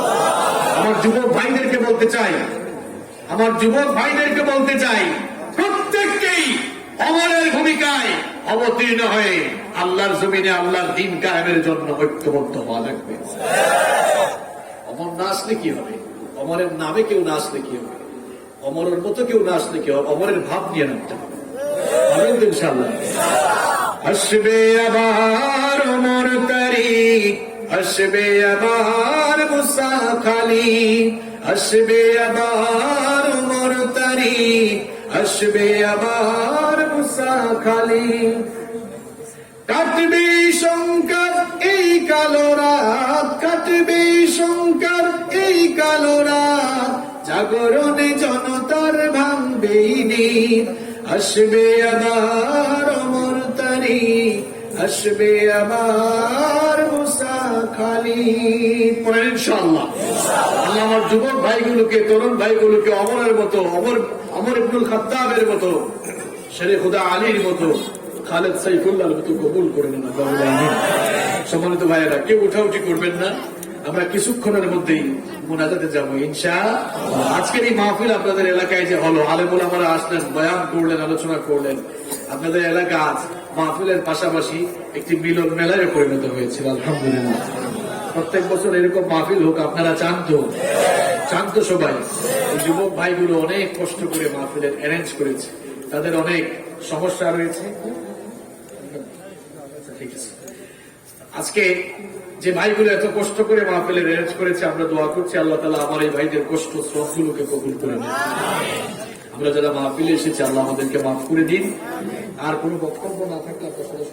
আমার যুবক ভাইদেরকে বলতে চাই, আমার যুবক ভাইদেরকে বলতে চাই, প্রত্যেককেই অমরের ভূমিকায় অবতীর্ণ হয়ে আল্লাহর জমিনে আল্লাহর দ্বীন কায়েমের জন্য ঐক্যবদ্ধ হওয়া লাগবে। অমর না আসলে কি হবে? অমরের নামে কেউ না আসলে কি হবে? অমরের মতো কেউ না আসলে কি হবে? অমরের ভাব নিয়ে নামতে হবে, পারবেন তো ইনশাআল্লাহ? আসবে আবার অমর তারিখ, আসবে আবার মুসা খালি, আসবে আবার অমর তারিখ, আসবে আবার মুসা খালি। কাটবে শঙ্কর এই কালো রাত, কাটবে শঙ্কর এই কালো রাত, জাগরণে জনতার ভাঙবেই দিন। আসবে আবার অমর তারিখ, আসবে আবার মুসা খালি। পড়েন ইনশাআল্লাহ। আল্লাহ আমার যুবক ভাইগুলোকে, তরুণ ভাইগুলোকে অমরের মতো, অমর ইবনুল খাত্তাবের মতো, শেরে খুদা আলীর মতো, খালেদ সাইফুল্লাহর মতো কবুল করে নেন। সম্মানিত ভাইয়েরা, কেউ উঠাউঠি করবেন না, আমরা কিছুক্ষণের মধ্যেই মুনাজাতে যাবো ইনশাআল্লাহ। আজকের এই মাহফিল আপনাদের এলাকায় যে হলো, আলেম ওলামারা আসলেন, বয়ান করলেন, আলোচনা করলেন, আপনাদের এলাকা আজ মাহফিলের পাশাপাশি একটি মিলন মেলায় পরিণত হয়েছিল। আলহামদুলিল্লাহ। প্রত্যেক বছর এরকম মাহফিল হোক, আপনারা চান তো? চান তো সবাই? যুবক ভাইগুলো অনেক কষ্ট করে মাহফিলের অ্যারেঞ্জ করেছে, তাদের অনেক সমস্যা রয়েছে। ঠিক আছে, আজকে যে ভাইগুলো এত কষ্ট করে মাহফিলের অ্যারেঞ্জ করেছে, আমরা দোয়া করছি আল্লাহ তাআলা আমার এই ভাইদের কষ্ট শ্রমগুলোকে কবুল করে নেন। আমরা যারা মাহফিলে এসেছি, আল্লাহ আমাদেরকে মাফ করে দিন। আর কোনো বক্তব্য না থাকলে আপনার সাথে